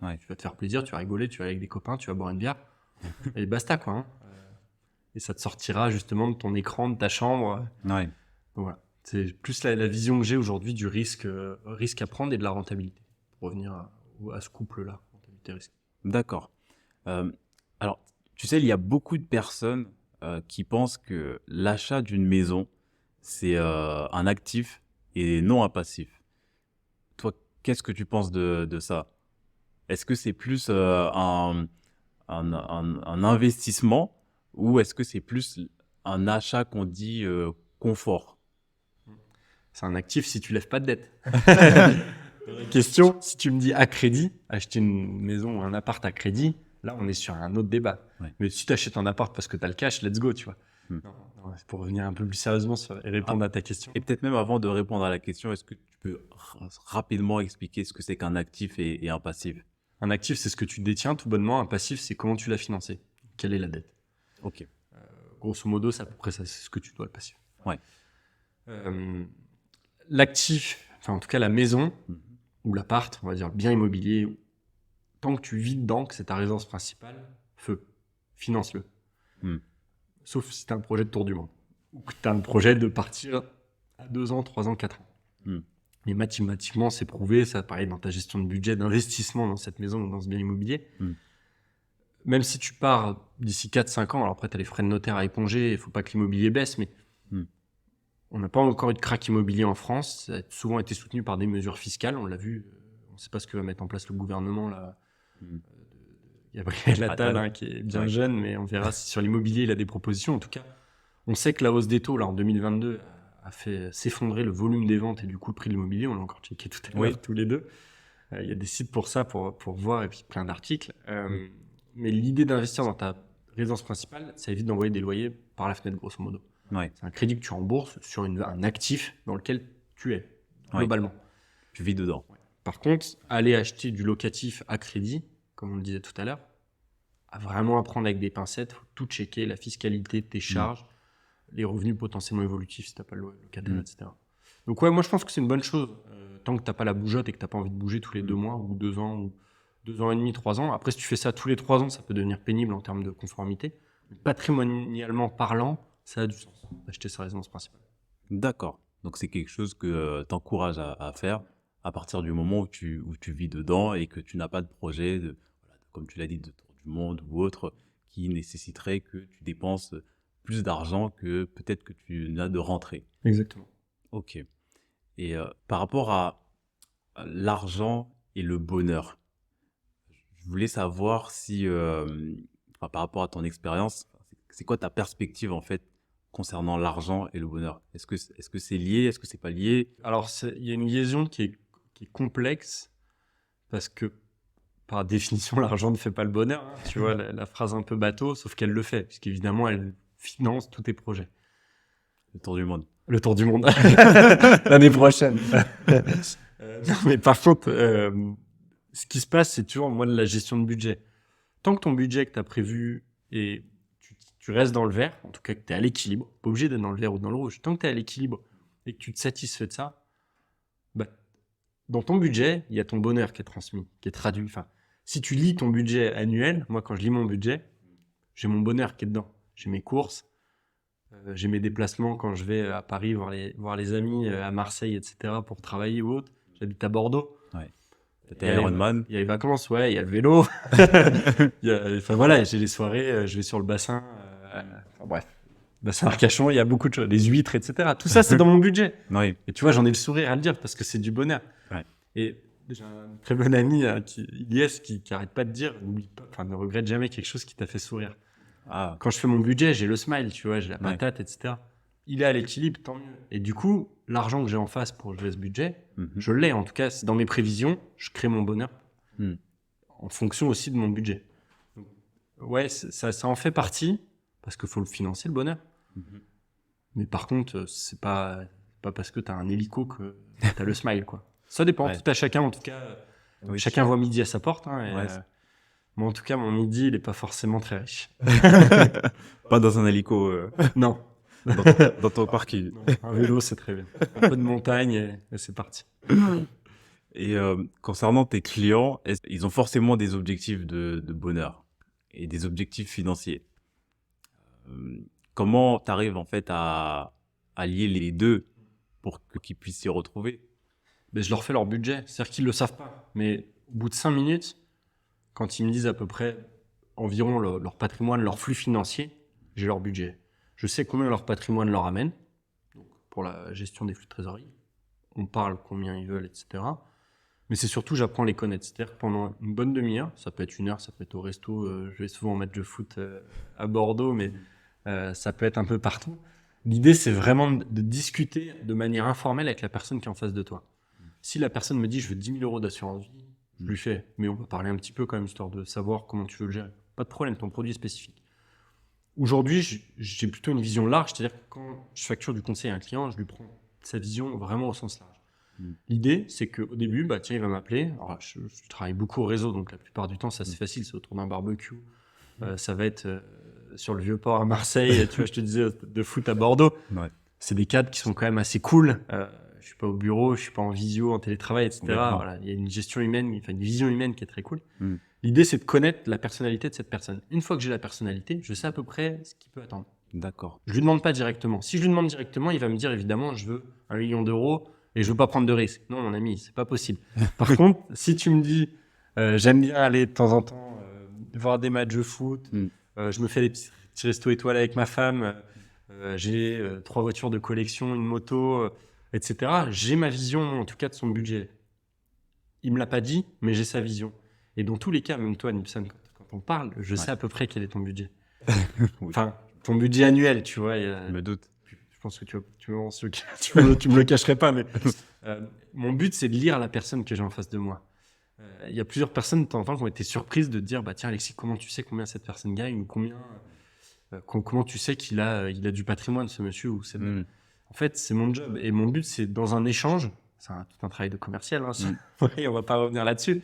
Ouais. Tu vas te faire plaisir, tu vas rigoler, tu vas aller avec des copains, tu vas boire une bière. Et basta, quoi. Hein. Et ça te sortira justement de ton écran, de ta chambre. Ouais. Donc voilà. C'est plus la vision que j'ai aujourd'hui du risque à prendre et de la rentabilité. Pour revenir à ce couple-là, rentabilité-risque. D'accord. Alors, tu sais, il y a beaucoup de personnes qui pensent que l'achat d'une maison, c'est un actif et non un passif. Toi, qu'est-ce que tu penses de ça? Est-ce que c'est plus un investissement ou est-ce que c'est plus un achat qu'on dit confort? C'est un actif si tu lèves pas de dette. Question, si tu me dis à crédit, acheter une maison ou un appart à crédit, là on est sur un autre débat. Ouais. Mais si tu achètes un appart parce que tu as le cash, let's go, tu vois. Non, c'est pour revenir un peu plus sérieusement et répondre à ta question. Et peut-être même avant de répondre à la question, est-ce que tu peux rapidement expliquer ce que c'est qu'un actif et un passif? Un actif, c'est ce que tu détiens tout bonnement. Un passif, c'est comment tu l'as financé. Quelle est la dette? Ok. Grosso modo, c'est à peu près ça, c'est ce que tu dois le passif. Ouais. L'actif, enfin en tout cas la maison Mhm. ou l'appart, on va dire le bien immobilier, tant que tu vis dedans, que c'est ta résidence principale, feu, finance-le. Sauf si tu as un projet de tour du monde. Ou que tu as un projet de partir à 2 ans, 3 ans, 4 ans. Mais mathématiquement, c'est prouvé, ça paraît dans ta gestion de budget, d'investissement dans cette maison ou dans ce bien immobilier. Même si tu pars d'ici 4-5 ans, alors après tu as les frais de notaire à éponger, il ne faut pas que l'immobilier baisse, mais on n'a pas encore eu de crack immobilier en France. Ça a souvent été soutenu par des mesures fiscales, on l'a vu. On ne sait pas ce que va mettre en place le gouvernement là. Gabriel Attal, hein, qui est bien jeune, mais on verra si sur l'immobilier il a des propositions. En tout cas, on sait que la hausse des taux là en 2022 a fait s'effondrer le volume des ventes et du coup le prix de l'immobilier. On l'a encore checké tout à l'heure tous les deux. Il y a des sites pour ça, pour voir, et puis plein d'articles. Mais l'idée d'investir dans ta résidence principale, ça évite d'envoyer des loyers par la fenêtre, grosso modo. Ouais. C'est un crédit que tu rembourses sur un actif dans lequel tu es, globalement. Tu vis dedans. Par contre, aller acheter du locatif à crédit, comme on le disait tout à l'heure, à vraiment apprendre avec des pincettes, faut tout checker, la fiscalité, tes charges, les revenus potentiellement évolutifs si tu n'as pas le locataire, etc. Donc ouais, moi je pense que c'est une bonne chose, tant que tu n'as pas la bougeotte et que tu n'as pas envie de bouger tous les 2 mois ou 2 ans, ou 2 ans et demi, 3 ans. Après, si tu fais ça tous les 3 ans, ça peut devenir pénible en termes de conformité. Mais patrimonialement parlant, ça a du sens d'acheter sa résidence principale. D'accord. Donc c'est quelque chose que tu encourages à faire à partir du moment où tu vis dedans et que tu n'as pas de projet, comme tu l'as dit, de tour du monde ou autre, qui nécessiterait que tu dépenses plus d'argent que peut-être que tu n'as de rentrée. Exactement. Ok. Et par rapport à l'argent et le bonheur, je voulais savoir si, par rapport à ton expérience, c'est quoi ta perspective en fait concernant l'argent et le bonheur? Est-ce que c'est lié? Est-ce que c'est pas lié? Alors, il y a une liaison qui est complexe parce que, par définition, l'argent ne fait pas le bonheur. Hein. Tu vois, la phrase un peu bateau, sauf qu'elle le fait, puisqu'évidemment, elle finance tous tes projets. Le tour du monde. Le tour du monde. L'année prochaine. Non, mais par contre, ce qui se passe, c'est toujours, moi, de la gestion de budget. Tant que ton budget que tu as prévu et tu restes dans le vert, en tout cas que tu es à l'équilibre, pas obligé d'être dans le vert ou dans le rouge, tant que tu es à l'équilibre et que tu te satisfais de ça, bah, dans ton budget, il y a ton bonheur qui est transmis, qui est traduit. Enfin, si tu lis ton budget annuel, moi quand je lis mon budget, j'ai mon bonheur qui est dedans. J'ai mes courses, J'ai mes déplacements quand je vais à Paris voir les amis, à Marseille, etc. pour travailler ou autre. J'habite à Bordeaux. Ouais. Il T'es y a Ironman. il y a les vacances, ouais, il y a le vélo. Enfin voilà, j'ai les soirées, je vais sur le bassin. Enfin bref, bassin Arcachon, il y a beaucoup de choses. Les huîtres, etc. Tout ça, c'est dans mon budget. Oui. Et tu vois, j'en ai le sourire à le dire parce que c'est du bonheur. Ouais. Et j'ai un très bon ami, Ilyes, qui arrête pas de dire, n'oublie pas, enfin ne regrette jamais quelque chose qui t'a fait sourire. Ah, Quand je fais mon budget, j'ai le smile, tu vois, j'ai la Ouais. patate, etc. Il est à l'équilibre, tant mieux. Et du coup, l'argent que j'ai en face pour gérer ce budget, je l'ai. En tout cas, c'est dans mes prévisions, je crée mon bonheur Mhm. en fonction aussi de mon budget. Donc, ouais, ça en fait partie parce qu'il faut le financer, le bonheur. Mhm. Mais par contre, c'est pas parce que t'as un hélico que t'as le smile, quoi. Ça dépend, Ouais. tout à chacun, en tout cas. Oui. Chacun voit midi à sa porte. Hein, et, Ouais. moi, en tout cas, mon midi, il est pas forcément très riche. Pas dans un hélico Non. dans ton parking. Non, un vélo, c'est très bien. Un peu de montagne et c'est parti. Et concernant tes clients, ils ont forcément des objectifs de bonheur et des objectifs financiers. Comment tu arrives en fait à lier les deux pour qu'ils puissent s'y retrouver? Mais je leur fais leur budget. C'est-à-dire qu'ils le savent pas. Mais au bout de 5 minutes, quand ils me disent à peu près environ leur patrimoine, leur flux financier, j'ai leur budget. Je sais combien leur patrimoine leur amène, donc pour la gestion des flux de trésorerie. On parle combien ils veulent, etc. Mais c'est surtout, j'apprends à les connaître. C'est-à-dire que pendant une bonne demi-heure, ça peut être 1 heure, ça peut être au resto, je vais souvent en match de foot à Bordeaux, mais ça peut être un peu partout. L'idée, c'est vraiment de discuter de manière informelle avec la personne qui est en face de toi. Si la personne me dit, je veux 10 000 euros d'assurance vie, je lui fais, mais on va parler un petit peu quand même, histoire de savoir comment tu veux le gérer. Pas de problème, ton produit est spécifique. Aujourd'hui, j'ai plutôt une vision large, c'est-à-dire que quand je facture du conseil à un client, je lui prends sa vision vraiment au sens large. L'idée, c'est qu'au début, bah, tiens, il va m'appeler. Alors, je travaille beaucoup au réseau, donc la plupart du temps, ça c'est facile, c'est autour d'un barbecue. Ça va être sur le Vieux-Port à Marseille, tu vois, je te disais, de foot à Bordeaux. Ouais. C'est des cadres qui sont quand même assez cool. Je suis pas au bureau, je suis pas en visio, en télétravail, etc. Complètement. Voilà, il y a une gestion humaine, enfin une vision humaine qui est très cool. Mm. L'idée, c'est de connaître la personnalité de cette personne. Une fois que j'ai la personnalité, je sais à peu près ce qu'il peut attendre. D'accord. Je lui demande pas directement. Si je lui demande directement, il va me dire évidemment, je veux 1 million d'euros et je veux pas prendre de risques. Non, mon ami, c'est pas possible. Par contre, si tu me dis, j'aime bien aller de temps en temps voir des matchs de foot, je me fais des petits restos étoiles avec ma femme, j'ai 3 voitures de collection, une moto, etc. J'ai ma vision, en tout cas, de son budget. Il me l'a pas dit, mais j'ai sa vision. Et dans tous les cas, même toi, Nipson, quand on parle, je sais à peu près quel est ton budget. Oui. Enfin, ton budget annuel, tu vois. Je me doute. Je pense que tu me le cacherais pas, mais mon but, c'est de lire la personne que j'ai en face de moi. Il y a plusieurs personnes de temps en temps qui ont été surprises de dire, bah tiens Alexis, comment tu sais combien cette personne gagne ou comment tu sais qu'il a du patrimoine, ce monsieur ou cette... En fait, c'est mon job et mon but, c'est dans un échange. C'est tout un travail de commercial, hein, oui, on va pas revenir là-dessus.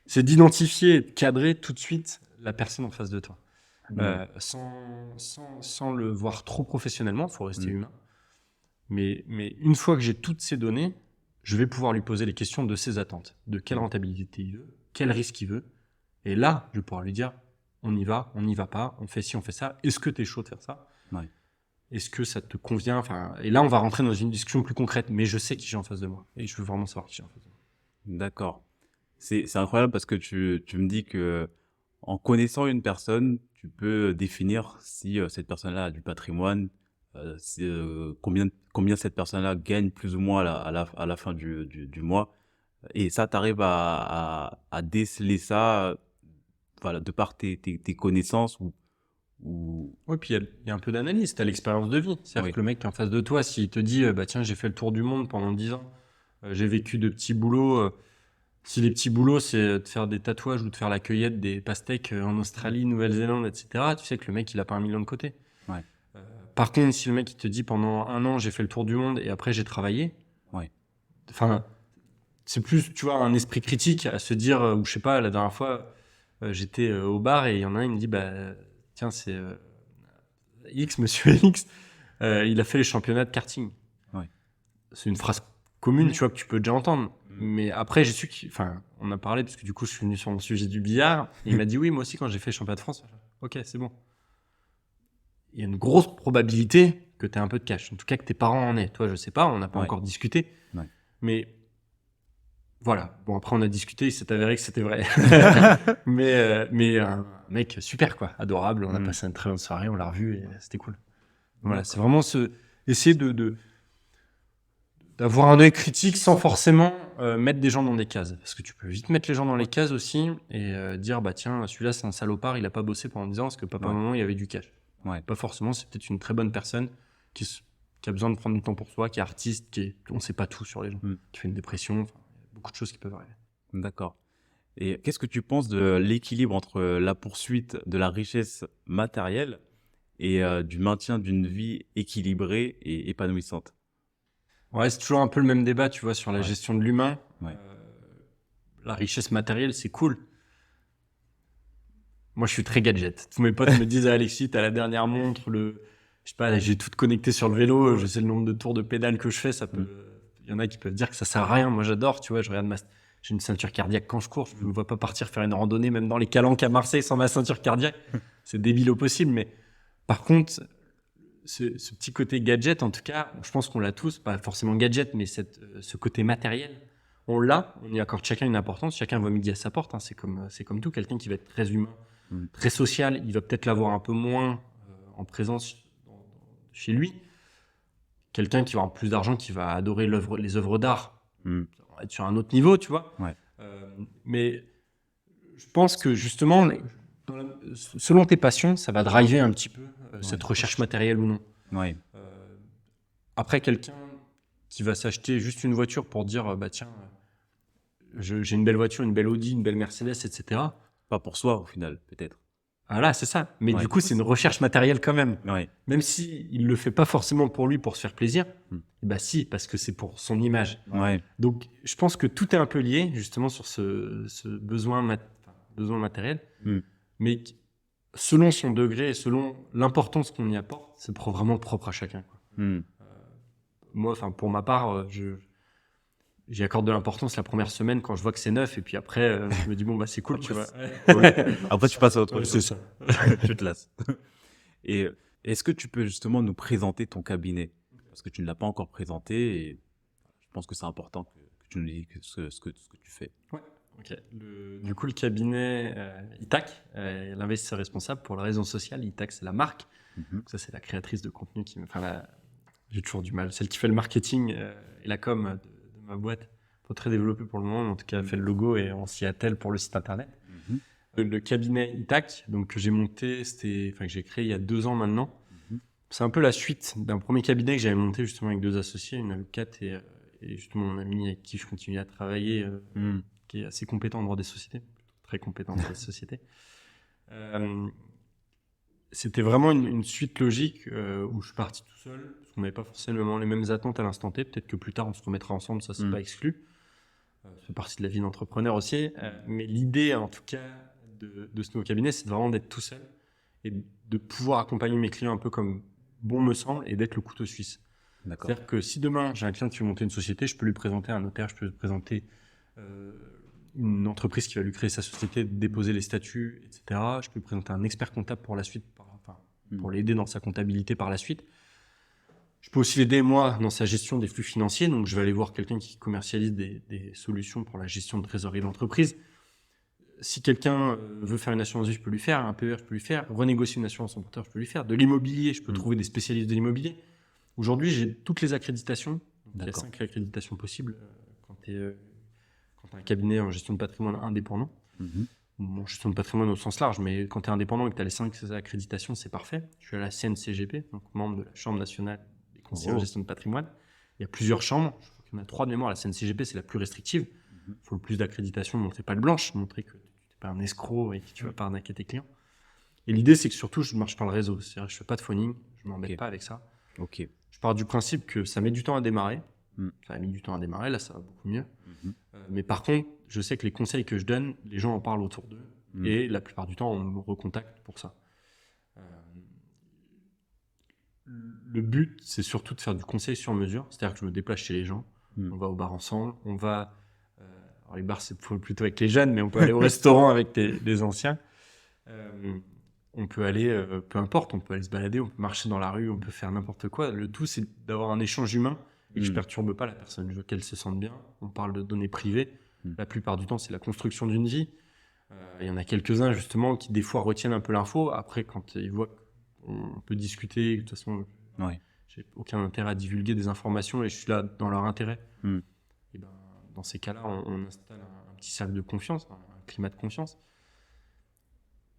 C'est d'identifier et de cadrer tout de suite la personne en face de toi. Sans le voir trop professionnellement, il faut rester humain. Mais une fois que j'ai toutes ces données, je vais pouvoir lui poser les questions de ses attentes, de quelle rentabilité il veut, quel risque il veut. Et là, je vais pouvoir lui dire, on y va pas, on fait ci, on fait ça. Est-ce que tu es chaud de faire ça ? Ouais. Est-ce que ça te convient ? Enfin, et là, on va rentrer dans une discussion plus concrète, mais je sais qui j'ai en face de moi. Et je veux vraiment savoir qui j'ai en face de moi. D'accord. C'est incroyable parce que tu me dis que en connaissant une personne, tu peux définir si cette personne-là a du patrimoine, combien cette personne-là gagne plus ou moins à la fin du mois. Et ça, tu arrives à déceler ça voilà, de par tes connaissances ou... Oui, puis il y a un peu d'analyse, tu as l'expérience de vie. C'est-à-dire Oui. que le mec qui est en face de toi, s'il te dit, bah tiens, j'ai fait le tour du monde pendant 10 ans, j'ai vécu de petits boulots. Si les petits boulots, c'est de faire des tatouages ou de faire la cueillette des pastèques en Australie, Nouvelle-Zélande, etc., tu sais que le mec, il a pas 1 million de côté. Ouais. Par contre, si le mec, il te dit pendant 1 an, j'ai fait le tour du monde et après, j'ai travaillé, Ouais. enfin, c'est plus, tu vois, un esprit critique à se dire, ou je sais pas, la dernière fois, j'étais au bar et il y en a un, il me dit, bah, tiens, c'est X, monsieur X, il a fait les championnats de karting. Ouais. C'est une phrase commune, tu vois, que tu peux déjà entendre. Mais après, j'ai su on a parlé, parce que du coup, je suis venu sur le sujet du billard. Et il m'a dit, oui, moi aussi, quand j'ai fait championnat de France, ok, c'est bon. il y a une grosse probabilité que tu aies un peu de cash. En tout cas, que tes parents en aient. Toi, je sais pas, on n'a pas encore discuté. Ouais. Mais voilà. Bon, après, on a discuté, il s'est avéré que c'était vrai. mais un mec super, quoi. Adorable. On a passé une très bonne soirée, on l'a revu et c'était cool. Voilà, c'est vraiment essayer d'avoir un œil critique sans forcément mettre des gens dans des cases. Parce que tu peux vite mettre les gens dans les cases aussi et dire, bah tiens, celui-là, c'est un salopard, il a pas bossé pendant 10 ans parce que papa, maman, il y avait du cash. Pas forcément, c'est peut-être une très bonne personne qui a besoin de prendre du temps pour soi, qui est artiste, on sait pas tout sur les gens, qui fait une dépression, il y a beaucoup de choses qui peuvent arriver. D'accord. Et qu'est-ce que tu penses de l'équilibre entre la poursuite de la richesse matérielle et du maintien d'une vie équilibrée et épanouissante? Ouais, c'est toujours un peu le même débat, tu vois, sur la gestion de l'humain. Ouais. La richesse matérielle, c'est cool. Moi, je suis très gadget. Tous mes potes me disent, Alexis, t'as la dernière montre, je sais pas, j'ai tout connecté sur le vélo, je sais le nombre de tours de pédale que je fais, ça peut, il y en a qui peuvent dire que ça sert à rien. Moi, j'adore, tu vois, je regarde j'ai une ceinture cardiaque quand je cours, je me vois pas partir faire une randonnée, même dans les calanques à Marseille sans ma ceinture cardiaque. C'est débile au possible, mais par contre, ce petit côté gadget, en tout cas, je pense qu'on l'a tous, pas forcément gadget, mais ce côté matériel, on l'a, on y accorde chacun une importance, chacun voit midi à sa porte, hein, c'est comme tout, quelqu'un qui va être très humain, très social, il va peut-être l'avoir un peu moins en présence chez lui. Quelqu'un qui va avoir plus d'argent, qui va adorer les œuvres d'art, on va être sur un autre niveau, tu vois. Mais je pense que justement, selon tes passions, ça va driver un petit peu cette recherche matérielle ou non. Après, quelqu'un qui va s'acheter juste une voiture pour dire, bah tiens, j'ai une belle voiture, une belle Audi, une belle Mercedes, etc. Pas pour soi, au final, peut-être. Voilà, c'est ça. Mais du coup, c'est une recherche matérielle quand même. Ouais. Même si il le fait pas forcément pour lui, pour se faire plaisir, bah si, parce que c'est pour son image. Donc, je pense que tout est un peu lié, justement, sur ce besoin matériel. Mais selon son degré et selon l'importance qu'on y apporte, c'est vraiment propre à chacun, quoi. Moi, pour ma part, j'y accorde de l'importance la première semaine quand je vois que c'est neuf, et puis après, je me dis, bon, bah, c'est cool, tu vois. Après, tu passes à autre chose. C'est ça. Tu te lasses. Et est-ce que tu peux justement nous présenter ton cabinet? Parce que tu ne l'as pas encore présenté et je pense que c'est important que tu nous dises ce que tu fais. Ouais. Ok. Du coup, le cabinet Itac, l'investisseur responsable pour la raison sociale. Itac, c'est la marque. Donc ça, c'est la créatrice de contenu j'ai toujours du mal. Celle qui fait le marketing et la com de ma boîte. Pas très développé pour le moment, mais en tout cas, elle fait le logo et on s'y attelle pour le site internet. Le cabinet Itac, donc que j'ai monté, que j'ai créé il y a 2 ans maintenant. C'est un peu la suite d'un premier cabinet que j'avais monté justement avec 2 associés, une avocate et justement mon ami avec qui je continue à travailler, qui est assez compétent en droit des sociétés, très compétent en droit des sociétés. C'était vraiment une suite logique où je suis parti tout seul, parce qu'on n'avait pas forcément les mêmes attentes à l'instant T. Peut-être que plus tard on se remettra ensemble, ça c'est pas exclu. Ça fait partie de la vie d'entrepreneur aussi. Mais l'idée, en tout cas, de ce nouveau cabinet, c'est vraiment d'être tout seul et de pouvoir accompagner mes clients un peu comme bon me semble et d'être le couteau suisse. C'est-à-dire que si demain j'ai un client qui veut monter une société, je peux lui présenter un notaire, je peux lui présenter une entreprise qui va lui créer sa société, déposer les statuts, etc. Je peux lui présenter un expert comptable pour la suite, pour l'aider dans sa comptabilité par la suite. Je peux aussi l'aider, moi, dans sa gestion des flux financiers. Donc, je vais aller voir quelqu'un qui commercialise des solutions pour la gestion de trésorerie d'entreprise. Si quelqu'un veut faire une assurance vie, je peux lui faire. Un PER, je peux lui faire. Renégocier une assurance emprunteur, je peux lui faire. De l'immobilier, je peux trouver des spécialistes de l'immobilier. Aujourd'hui, j'ai toutes les accréditations. Il y a 5 accréditations possibles quand tu as un cabinet en gestion de patrimoine indépendant. Bon, gestion de patrimoine au sens large, mais quand tu es indépendant et que tu as les 5 accréditations, c'est parfait. Je suis à la CNCGP, donc membre de la Chambre nationale des conseillers en gestion de patrimoine. Il y a plusieurs chambres. Je crois qu'il y en a 3 de mémoire. La CNCGP, c'est la plus restrictive. Il faut le plus d'accréditation, montrer pas de blanche, montrer que tu n'es pas un escroc et que tu vas pas arnaquer tes clients. Et l'idée, c'est que surtout, je marche par le réseau. C'est-à-dire que je fais pas de phoning, je m'embête pas avec ça. Je pars du principe que ça met du temps à démarrer. Ça a mis du temps à démarrer, là, ça va beaucoup mieux. Mais par contre, je sais que les conseils que je donne, les gens en parlent autour d'eux. Et la plupart du temps, on me recontacte pour ça. Le but, c'est surtout de faire du conseil sur mesure. C'est-à-dire que je me déplace chez les gens. On va au bar ensemble. On va... les bars, c'est plutôt avec les jeunes, mais on peut aller au restaurant avec les anciens. on peut aller, peu importe, on peut aller se balader, on peut marcher dans la rue, on peut faire n'importe quoi. Le tout, c'est d'avoir un échange humain et que je perturbe pas la personne. Je veux qu'elle se sente bien. On parle de données privées. La plupart du temps, c'est la construction d'une vie. Il y en a quelques-uns, justement, qui des fois retiennent un peu l'info. Après, quand ils voient qu'on peut discuter, de toute façon, j'ai aucun intérêt à divulguer des informations et je suis là dans leur intérêt. Et ben, dans ces cas-là, on installe un petit cercle de confiance, un climat de confiance.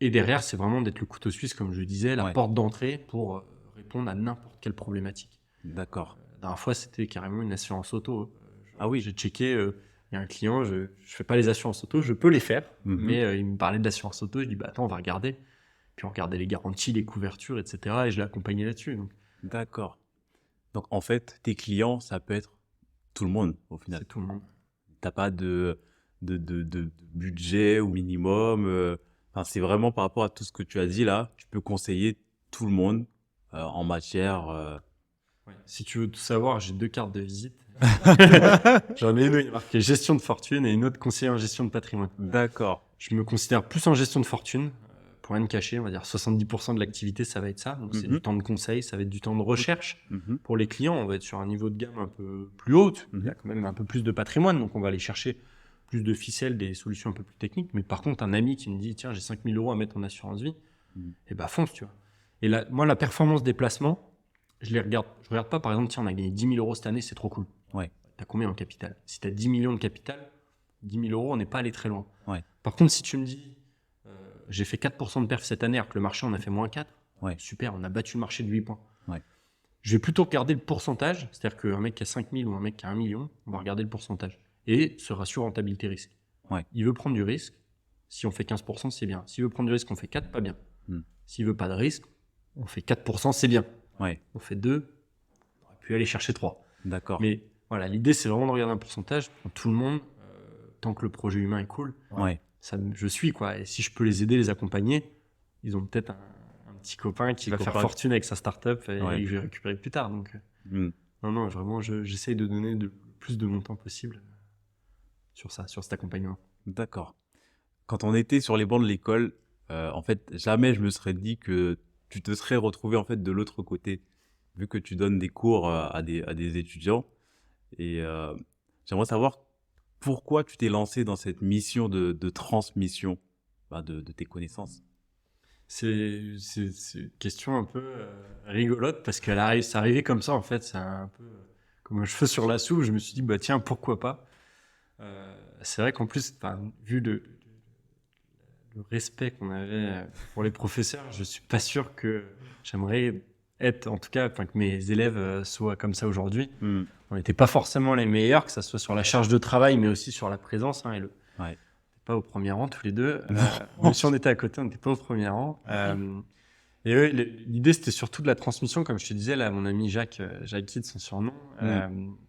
Et derrière, c'est vraiment d'être le couteau suisse, comme je le disais, la porte d'entrée pour répondre à n'importe quelle problématique. D'accord. La dernière fois, c'était carrément une assurance auto. Ah oui. J'ai checké, il y a un client, je fais pas les assurances auto, je peux les faire, mais il me parlait de l'assurance auto, je dis bah attends, on va regarder. Puis on regardait les garanties, les couvertures, etc. Et je l'ai accompagné là-dessus. Donc. D'accord. Donc en fait, tes clients, ça peut être tout le monde au final. C'est tout le monde. T'as pas de budget ou minimum. Enfin, c'est vraiment par rapport à tout ce que tu as dit là, tu peux conseiller tout le monde en matière. Ouais. Si tu veux tout savoir, j'ai 2 cartes de visite. J'en ai une, il y a marqué gestion de fortune et une autre conseiller en gestion de patrimoine. D'accord. Je me considère plus en gestion de fortune. Pour rien me cacher, on va dire 70% de l'activité, ça va être ça. Donc c'est du temps de conseil, ça va être du temps de recherche. Pour les clients, on va être sur un niveau de gamme un peu plus haut. Il y a quand même un peu plus de patrimoine, donc on va aller chercher plus de ficelles, des solutions un peu plus techniques. Mais par contre, un ami qui me dit, tiens, j'ai 5 000 € à mettre en assurance vie, et bah fonce, tu vois. Et là, moi, la performance des placements, je regarde pas, par exemple, tiens, on a gagné 10 000 € cette année, c'est trop cool. Ouais. T'as combien en capital? Si t'as 10 millions de capital, 10 000 €, on n'est pas allé très loin. Ouais. Par contre, si tu me dis, j'ai fait 4% de perf cette année, alors que le marché en a fait moins 4, super, on a battu le marché de 8 points. Je vais plutôt regarder le pourcentage, c'est-à-dire qu'un mec qui a 5 000 ou un mec qui a 1 million, on va regarder le pourcentage. Et ce ratio rentabilité-risque. Il veut prendre du risque, si on fait 15%, c'est bien. S'il veut prendre du risque, on fait 4, pas bien. S'il veut pas de risque, on fait 4%, c'est bien. On fait 2, on aurait pu aller chercher 3. D'accord. Mais voilà, l'idée, c'est vraiment de regarder un pourcentage pour tout le monde, tant que le projet humain est cool. Je suis, quoi. Et si je peux les aider, les accompagner, ils ont peut-être un petit copain qui va faire fortune avec sa start-up et que je vais récupérer plus tard. Donc, non, vraiment, j'essaye de donner le plus de mon temps possible sur cet accompagnement. D'accord. Quand on était sur les bancs de l'école, en fait, jamais je me serais dit que tu te serais retrouvé en fait de l'autre côté, vu que tu donnes des cours à des étudiants. Et j'aimerais savoir pourquoi tu t'es lancé dans cette mission de transmission de tes connaissances. C'est une question un peu rigolote parce que c'est arrivé comme ça en fait. C'est un peu comme un cheveu sur la soupe. Je me suis dit bah tiens, pourquoi pas. C'est vrai qu'en plus, vu le respect qu'on avait pour les professeurs, je suis pas sûr que j'aimerais être, en tout cas, que mes élèves soient comme ça aujourd'hui. On n'était pas forcément les meilleurs, que ça soit sur la charge de travail, mais aussi sur la présence. On n'était pas au premier rang tous les deux. Même si on était à côté, on n'était pas au premier rang. Et l'idée, c'était surtout de la transmission, comme je te disais, là, mon ami Jacques Kidd, son surnom,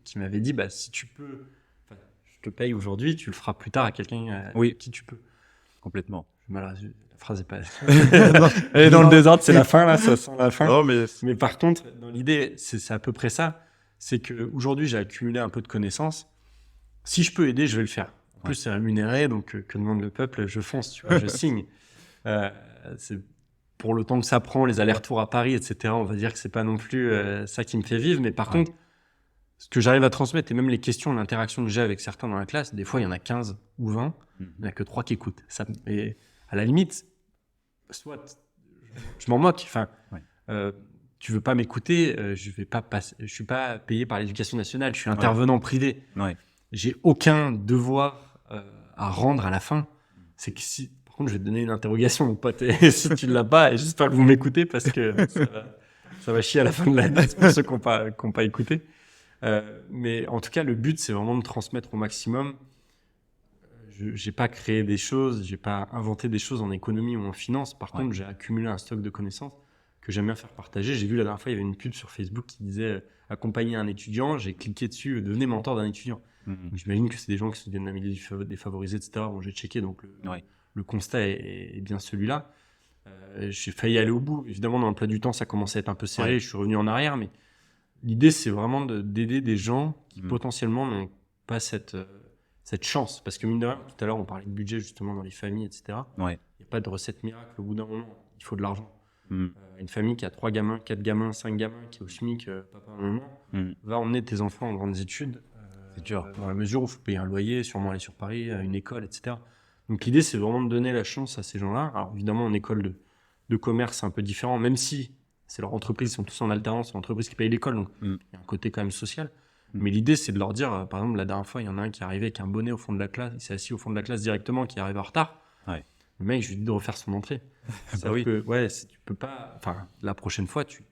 qui m'avait dit, bah, si tu peux, je te paye aujourd'hui, tu le feras plus tard à quelqu'un qui tu peux. Complètement. La phrase est pas. Elle est dans le désordre, c'est la fin, là, ça sent la fin. Non, mais par contre, dans l'idée, c'est à peu près ça. C'est qu'aujourd'hui, j'ai accumulé un peu de connaissances. Si je peux aider, je vais le faire. En plus, c'est rémunéré, donc que demande le peuple, je fonce, tu vois, je signe. C'est pour le temps que ça prend, les allers-retours à Paris, etc. On va dire que c'est pas non plus ça qui me fait vivre. Mais par contre, ce que j'arrive à transmettre, et même les questions, l'interaction que j'ai avec certains dans la classe, des fois, il y en a 15 ou 20, il n'y en a que 3 qui écoutent. Et à la limite, soit je m'en moque. Enfin, tu veux pas m'écouter, je suis pas payé par l'éducation nationale, je suis intervenant privé. J'ai aucun devoir à rendre à la fin. C'est que par contre, je vais te donner une interrogation, mon pote, et si tu l'as pas, et j'espère que vous m'écoutez parce que ça va chier à la fin de l'année pour ceux qui n'ont pas écouté. Mais en tout cas, le but, c'est vraiment de transmettre au maximum. J'ai pas créé des choses, j'ai pas inventé des choses en économie ou en finance. Par contre, j'ai accumulé un stock de connaissances que j'aime bien faire partager. J'ai vu la dernière fois, il y avait une pub sur Facebook qui disait accompagner un étudiant. J'ai cliqué dessus, devenez mentor d'un étudiant. Donc, j'imagine que c'est des gens qui viennent d'un milieu défavorisé, etc. Bon, j'ai checké, donc le constat est bien celui-là. J'ai failli aller au bout. Évidemment, dans le plat du temps, ça commençait à être un peu serré. Je suis revenu en arrière, mais l'idée, c'est vraiment d'aider des gens qui potentiellement n'ont pas cette chance. Parce que mine de rien, tout à l'heure, on parlait de budget justement dans les familles, etc. Il n'y a pas de recette miracle au bout d'un moment. Il il faut de l'argent. Mm. Une famille qui a 3 gamins, 4 gamins, 5 gamins, qui est au SMIC, papa, maman, va emmener tes enfants en grandes études. C'est dur. Dans la mesure où il faut payer un loyer, sûrement aller sur Paris, à une école, etc. Donc l'idée, c'est vraiment de donner la chance à ces gens-là. Alors évidemment, en école de commerce, c'est un peu différent, même si c'est leur entreprise, ils sont tous en alternance, c'est l'entreprise qui paye l'école, donc il y a un côté quand même social. Mais l'idée, c'est de leur dire, par exemple, la dernière fois, il y en a un qui est arrivé avec un bonnet au fond de la classe, il s'est assis au fond de la classe directement, qui arrive en retard. Ouais. Le mec, je lui ai dit de refaire son entrée. Bah oui. Que, ouais, tu peux pas, enfin, la prochaine fois, tu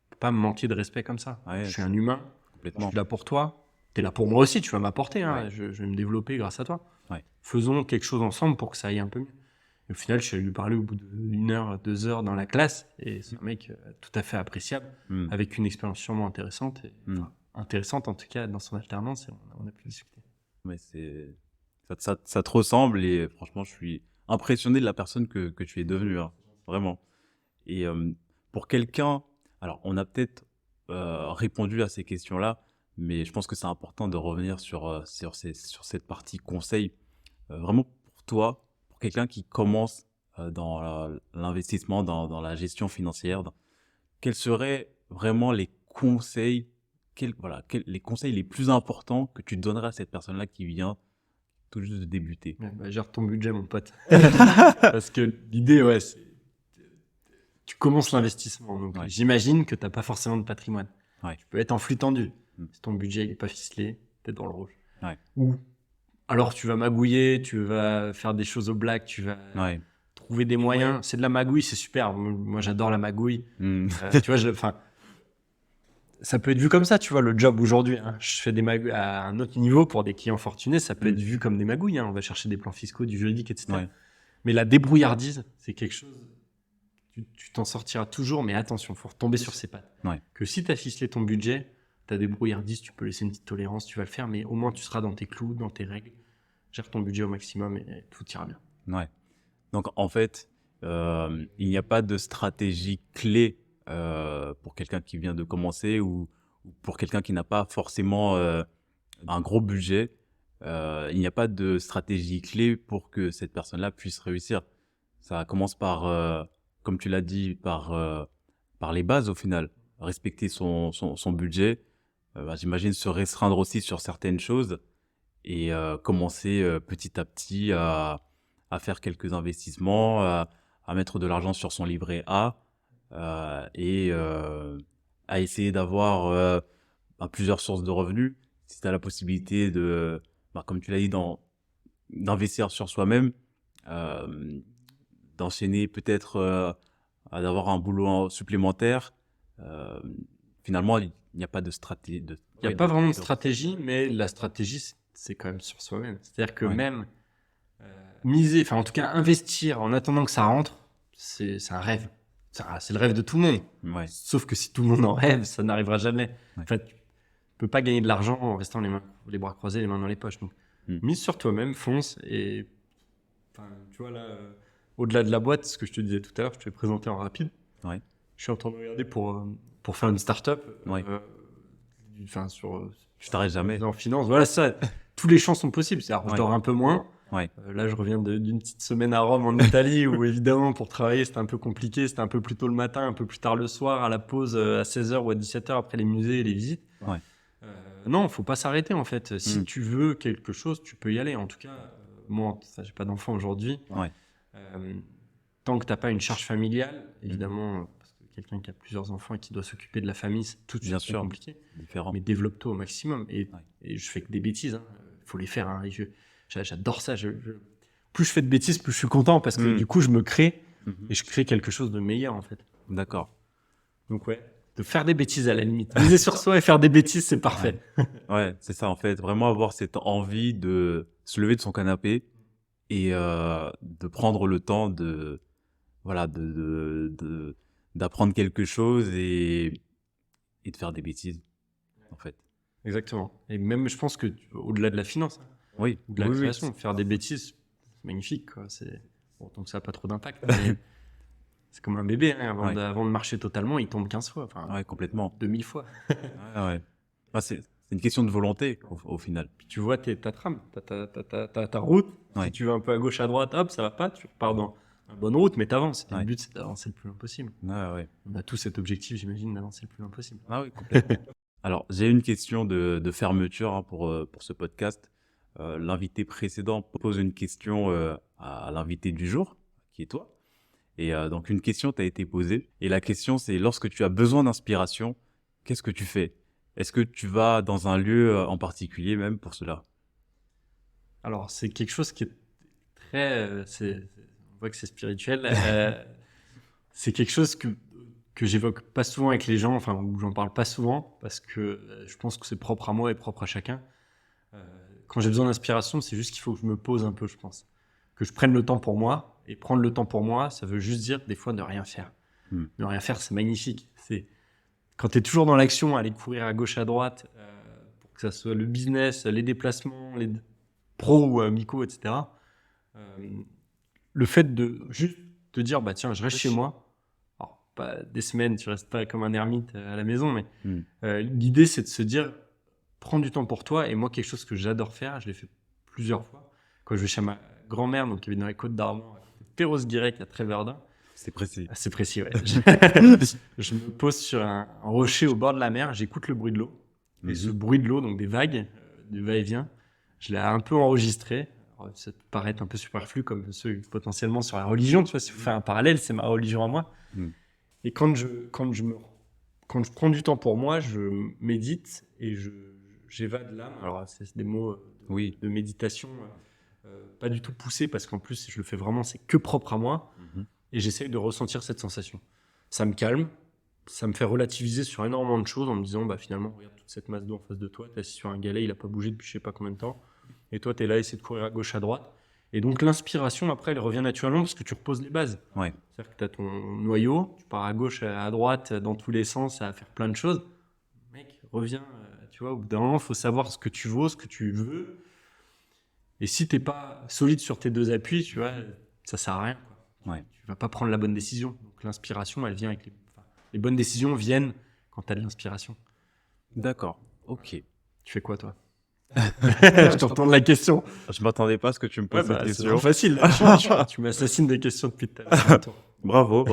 peux pas me manquer de respect comme ça. Ouais, je suis un humain, je complètement. suis là pour toi, t'es là pour moi aussi, tu vas m'apporter, hein, Ouais. je vais me développer grâce à toi. Ouais. Faisons quelque chose ensemble pour que ça aille un peu mieux. Et au final, je suis allé lui parler au bout d'1 heure, 2 heures dans la classe, et c'est un mec tout à fait appréciable, avec une expérience sûrement intéressante, intéressante en tout cas dans son alternance, et on a pu discuter. Mais ça te ressemble, et franchement, je suis impressionné de la personne que tu es devenue, hein, vraiment. Et pour quelqu'un, alors on a peut-être répondu à ces questions-là, mais je pense que c'est important de revenir sur cette partie conseil. Vraiment pour toi, pour quelqu'un qui commence dans l'investissement, dans la gestion financière, quels seraient vraiment les conseils, les conseils les plus importants que tu donnerais à cette personne-là qui vient tout juste de débuter? Gère ton budget, mon pote. Parce que l'idée, ouais, c'est tu commences l'investissement. Donc, j'imagine que tu n'as pas forcément de patrimoine. Ouais. Tu peux être en flux tendu. Si ton budget n'est pas ficelé, tu es dans le rouge. Ouais. Ou alors tu vas magouiller, tu vas faire des choses au black, tu vas trouver des moyens. C'est de la magouille, c'est super. Moi, j'adore la magouille. Tu vois, ça peut être vu comme ça, tu vois, le job aujourd'hui. Hein. Je fais des magouilles à un autre niveau pour des clients fortunés, ça peut être vu comme des magouilles. Hein. On va chercher des plans fiscaux, du juridique, etc. Ouais. Mais la débrouillardise, c'est quelque chose... Tu t'en sortiras toujours, mais attention, il faut retomber sur ses pattes. Ouais. Que si tu as ficelé ton budget, tu as des brouillardises, tu peux laisser une petite tolérance, tu vas le faire, mais au moins tu seras dans tes clous, dans tes règles. Gère ton budget au maximum et tout ira bien. Ouais. Donc en fait, il n'y a pas de stratégie clé pour quelqu'un qui vient de commencer ou pour quelqu'un qui n'a pas forcément un gros budget. Il n'y a pas de stratégie clé pour que cette personne-là puisse réussir. Ça commence par, comme tu l'as dit, par les bases au final. Respecter son budget, j'imagine se restreindre aussi sur certaines choses et commencer petit à petit à faire quelques investissements, à mettre de l'argent sur son livret A et à essayer d'avoir plusieurs sources de revenus. Si tu as la possibilité de, comme tu l'as dit, d'investir sur soi-même, d'enchaîner peut-être d'avoir un boulot supplémentaire. Finalement, il n'y a pas de stratégie. Il n'y a pas vraiment de stratégie, mais la stratégie, c'est quand même sur soi-même. C'est-à-dire que même miser, enfin en tout cas investir en attendant que ça rentre, c'est un rêve. C'est le rêve de tout le monde. Ouais. Sauf que si tout le monde en rêve, ça n'arrivera jamais. En fait, tu peux pas gagner de l'argent en restant les bras croisés, les mains dans les poches. Donc, mise sur toi-même, fonce et tu vois là, au-delà de la boîte, ce que je te disais tout à l'heure, je te l'ai présenté en rapide. Ouais. Je suis en train de regarder pour faire une start-up. Je t'arrête jamais. En finance, voilà ça. Tous les champs sont possibles. C'est-à-dire, je dors un peu moins. Ouais. Là, je reviens d'une petite semaine à Rome, en Italie, où évidemment, pour travailler, c'était un peu compliqué. C'était un peu plus tôt le matin, un peu plus tard le soir, à la pause, à 16h ou à 17h après les musées et les visites. Ouais. Non, faut pas s'arrêter, en fait. Si tu veux quelque chose, tu peux y aller. En tout cas, moi, j'ai pas d'enfant aujourd'hui. Ouais. Tant que t'as pas une charge familiale, évidemment, parce que quelqu'un qui a plusieurs enfants et qui doit s'occuper de la famille, c'est tout de suite plus compliqué. Différent. Mais développe-toi au maximum. Et je fais que des bêtises. Faut les faire. Hein. J'adore ça. Plus je fais de bêtises, plus je suis content parce que du coup, je me crée et je crée quelque chose de meilleur, en fait. D'accord. Donc, de faire des bêtises à la limite. Miser sur soi et faire des bêtises, c'est parfait. Ouais, c'est ça, en fait. Vraiment avoir cette envie de se lever de son canapé et de prendre le temps d'apprendre quelque chose et de faire des bêtises, en fait. Exactement. Et même, je pense que au-delà de la finance, ou de la création, faire des bêtises, c'est magnifique, quoi. Tant que ça n'a pas trop d'impact. Mais c'est comme un bébé, hein. Avant de marcher totalement, il tombe 15 fois. Enfin, complètement. 2000 fois. C'est une question de volonté, au final. Puis tu vois ta trame, ta route. Si tu vas un peu à gauche, à droite, hop, ça va pas, tu repars dans bonne route, mais t'avances. Et Ouais. le but, c'est d'avancer le plus loin possible. Ouais. On a tous cet objectif, j'imagine, d'avancer le plus loin possible. Ah oui, complètement. Alors, j'ai une question de fermeture hein, pour ce podcast. L'invité précédent pose une question à l'invité du jour, qui est toi. Et donc, une question t'a été posée. Et la question, c'est lorsque tu as besoin d'inspiration, qu'est-ce que tu fais? Est-ce que tu vas dans un lieu en particulier même pour cela? Alors, c'est quelque chose qui est très... on voit que c'est spirituel. C'est quelque chose que j'évoque pas souvent avec les gens, enfin, où j'en parle pas souvent, parce que je pense que c'est propre à moi et propre à chacun. Quand j'ai besoin d'inspiration, c'est juste qu'il faut que je me pose un peu, je pense. Que je prenne le temps pour moi. Et prendre le temps pour moi, ça veut juste dire, des fois, ne rien faire. Ne rien faire, c'est magnifique. C'est quand tu es toujours dans l'action, aller courir à gauche, à droite, pour que ça soit le business, les déplacements, les pros ou amicaux, etc. Le fait de juste te dire, bah tiens, je reste chez moi. Alors, pas des semaines, tu restes pas comme un ermite à la maison, mais l'idée, c'est de se dire, prends du temps pour toi. Et moi, quelque chose que j'adore faire, je l'ai fait plusieurs fois, quand je vais chez ma grand-mère, donc qui vit dans les Côtes d'Armor, Perros-Guirec, à Tréverdun. C'est précis. C'est précis, ouais. Je me pose sur un rocher au bord de la mer, j'écoute le bruit de l'eau. Et ce bruit de l'eau, donc des vagues, du va-et-vient, je l'ai un peu enregistré. Alors, ça peut paraître un peu superflu comme ceux potentiellement sur la religion, tu vois, si vous faites un parallèle, c'est ma religion à moi. Et quand je prends du temps pour moi, je médite et j'évade l'âme. Alors, c'est des mots de méditation, pas du tout poussés, parce qu'en plus, je le fais vraiment, c'est que propre à moi. Et j'essaye de ressentir cette sensation. Ça me calme, ça me fait relativiser sur énormément de choses en me disant, bah finalement, regarde toute cette masse d'eau en face de toi, t'es assis sur un galet, il a pas bougé depuis je sais pas combien de temps, et toi, t'es là, essayer de courir à gauche, à droite. Et donc, l'inspiration, après, elle revient naturellement parce que tu reposes les bases. Ouais. C'est-à-dire que t'as ton noyau, tu pars à gauche, à droite, dans tous les sens, à faire plein de choses. Mec, reviens, tu vois, au bout d'un moment, il faut savoir ce que tu vaux, ce que tu veux. Et si t'es pas solide sur tes deux appuis, tu vois, ça sert à rien, quoi. Ouais. Tu vas pas prendre la bonne décision. Donc l'inspiration, elle vient avec les bonnes décisions viennent quand tu as de l'inspiration. D'accord. Ok. Tu fais quoi, toi? Je te retourne la question. Je m'attendais pas à ce que tu me poses cette C'est question. facile. Tu m'assassines des questions depuis tout à l'heure. Bravo.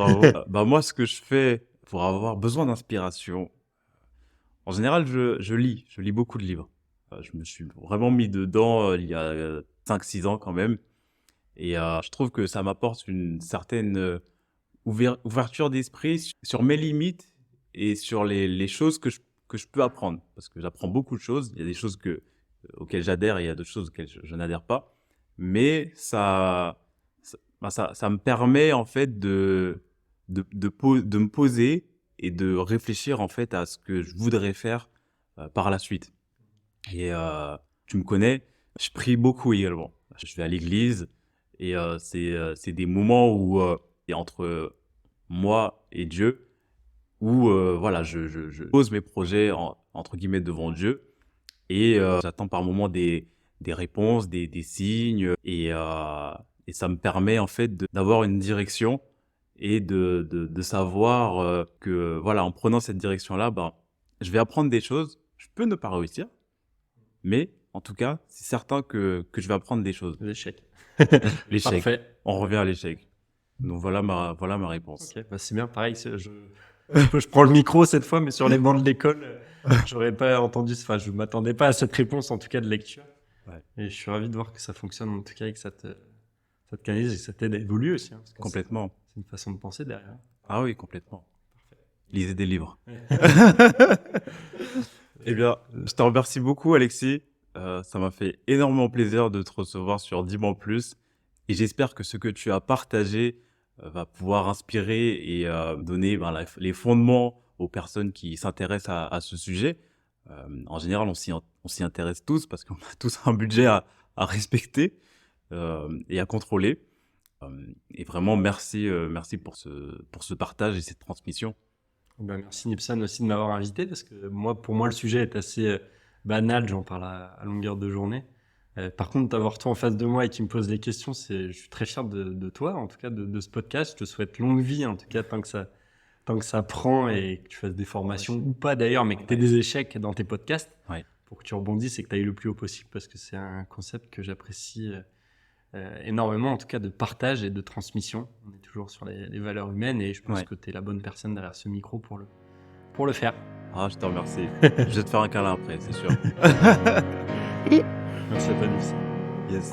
Bah moi, ce que je fais pour avoir besoin d'inspiration, en général, je lis. Je lis beaucoup de livres. Je me suis vraiment mis dedans il y a 5-6 ans quand même. Et je trouve que ça m'apporte une certaine ouverture d'esprit sur mes limites et sur les choses que je peux apprendre. Parce que j'apprends beaucoup de choses. Il y a des choses auxquelles j'adhère et il y a d'autres choses auxquelles je n'adhère pas. Mais ça me permet en fait de me poser et de réfléchir en fait à ce que je voudrais faire par la suite. Et tu me connais, je prie beaucoup également. Je vais à l'église et c'est des moments où et entre moi et Dieu où voilà, je pose mes projets entre guillemets devant Dieu et j'attends par moments des réponses, des signes et ça me permet en fait d'avoir une direction et de savoir que voilà, en prenant cette direction-là, ben, je vais apprendre des choses. Je peux ne pas réussir, mais en tout cas, c'est certain que je vais apprendre des choses. L'échec. L'échec. Parfait. On revient à l'échec. Donc voilà ma réponse. Ok, bah c'est bien. Pareil, je prends le micro cette fois, mais sur les bancs de l'école, j'aurais pas entendu. Enfin, je m'attendais pas à cette réponse, en tout cas de lecture. Ouais. Et je suis ravi de voir que ça fonctionne, en tout cas, et que ça te canalise et que ça t'aide à évoluer aussi. Hein, parce que Complètement. C'est une façon de penser derrière. Ah oui, complètement. Parfait. Lisez des livres. Eh bien, je te remercie beaucoup, Alexis. Ça m'a fait énormément plaisir de te recevoir sur Dis-moi plus. Et j'espère que ce que tu as partagé va pouvoir inspirer et donner les fondements aux personnes qui s'intéressent à ce sujet. En général, on s'y intéresse tous parce qu'on a tous un budget à respecter et à contrôler. Et vraiment, merci pour ce partage et cette transmission. Ben, merci Nipsan aussi de m'avoir invité parce que pour moi, le sujet est assez banal, j'en parle à longueur de journée. Par contre, d'avoir toi en face de moi et qui me pose des questions, je suis très fier de toi, en tout cas de ce podcast. Je te souhaite longue vie, en tout cas tant que ça prend et que tu fasses des formations ou pas d'ailleurs, mais que tu aies des échecs dans tes podcasts Ouais. pour que tu rebondisses et que tu ailles le plus haut possible parce que c'est un concept que j'apprécie énormément, en tout cas, de partage et de transmission. On est toujours sur les valeurs humaines et je pense Ouais. que tu es la bonne personne derrière ce micro pour le faire. Ah, je te remercie. Je vais te faire un câlin après, c'est sûr. Merci à toi, Nils. Yes.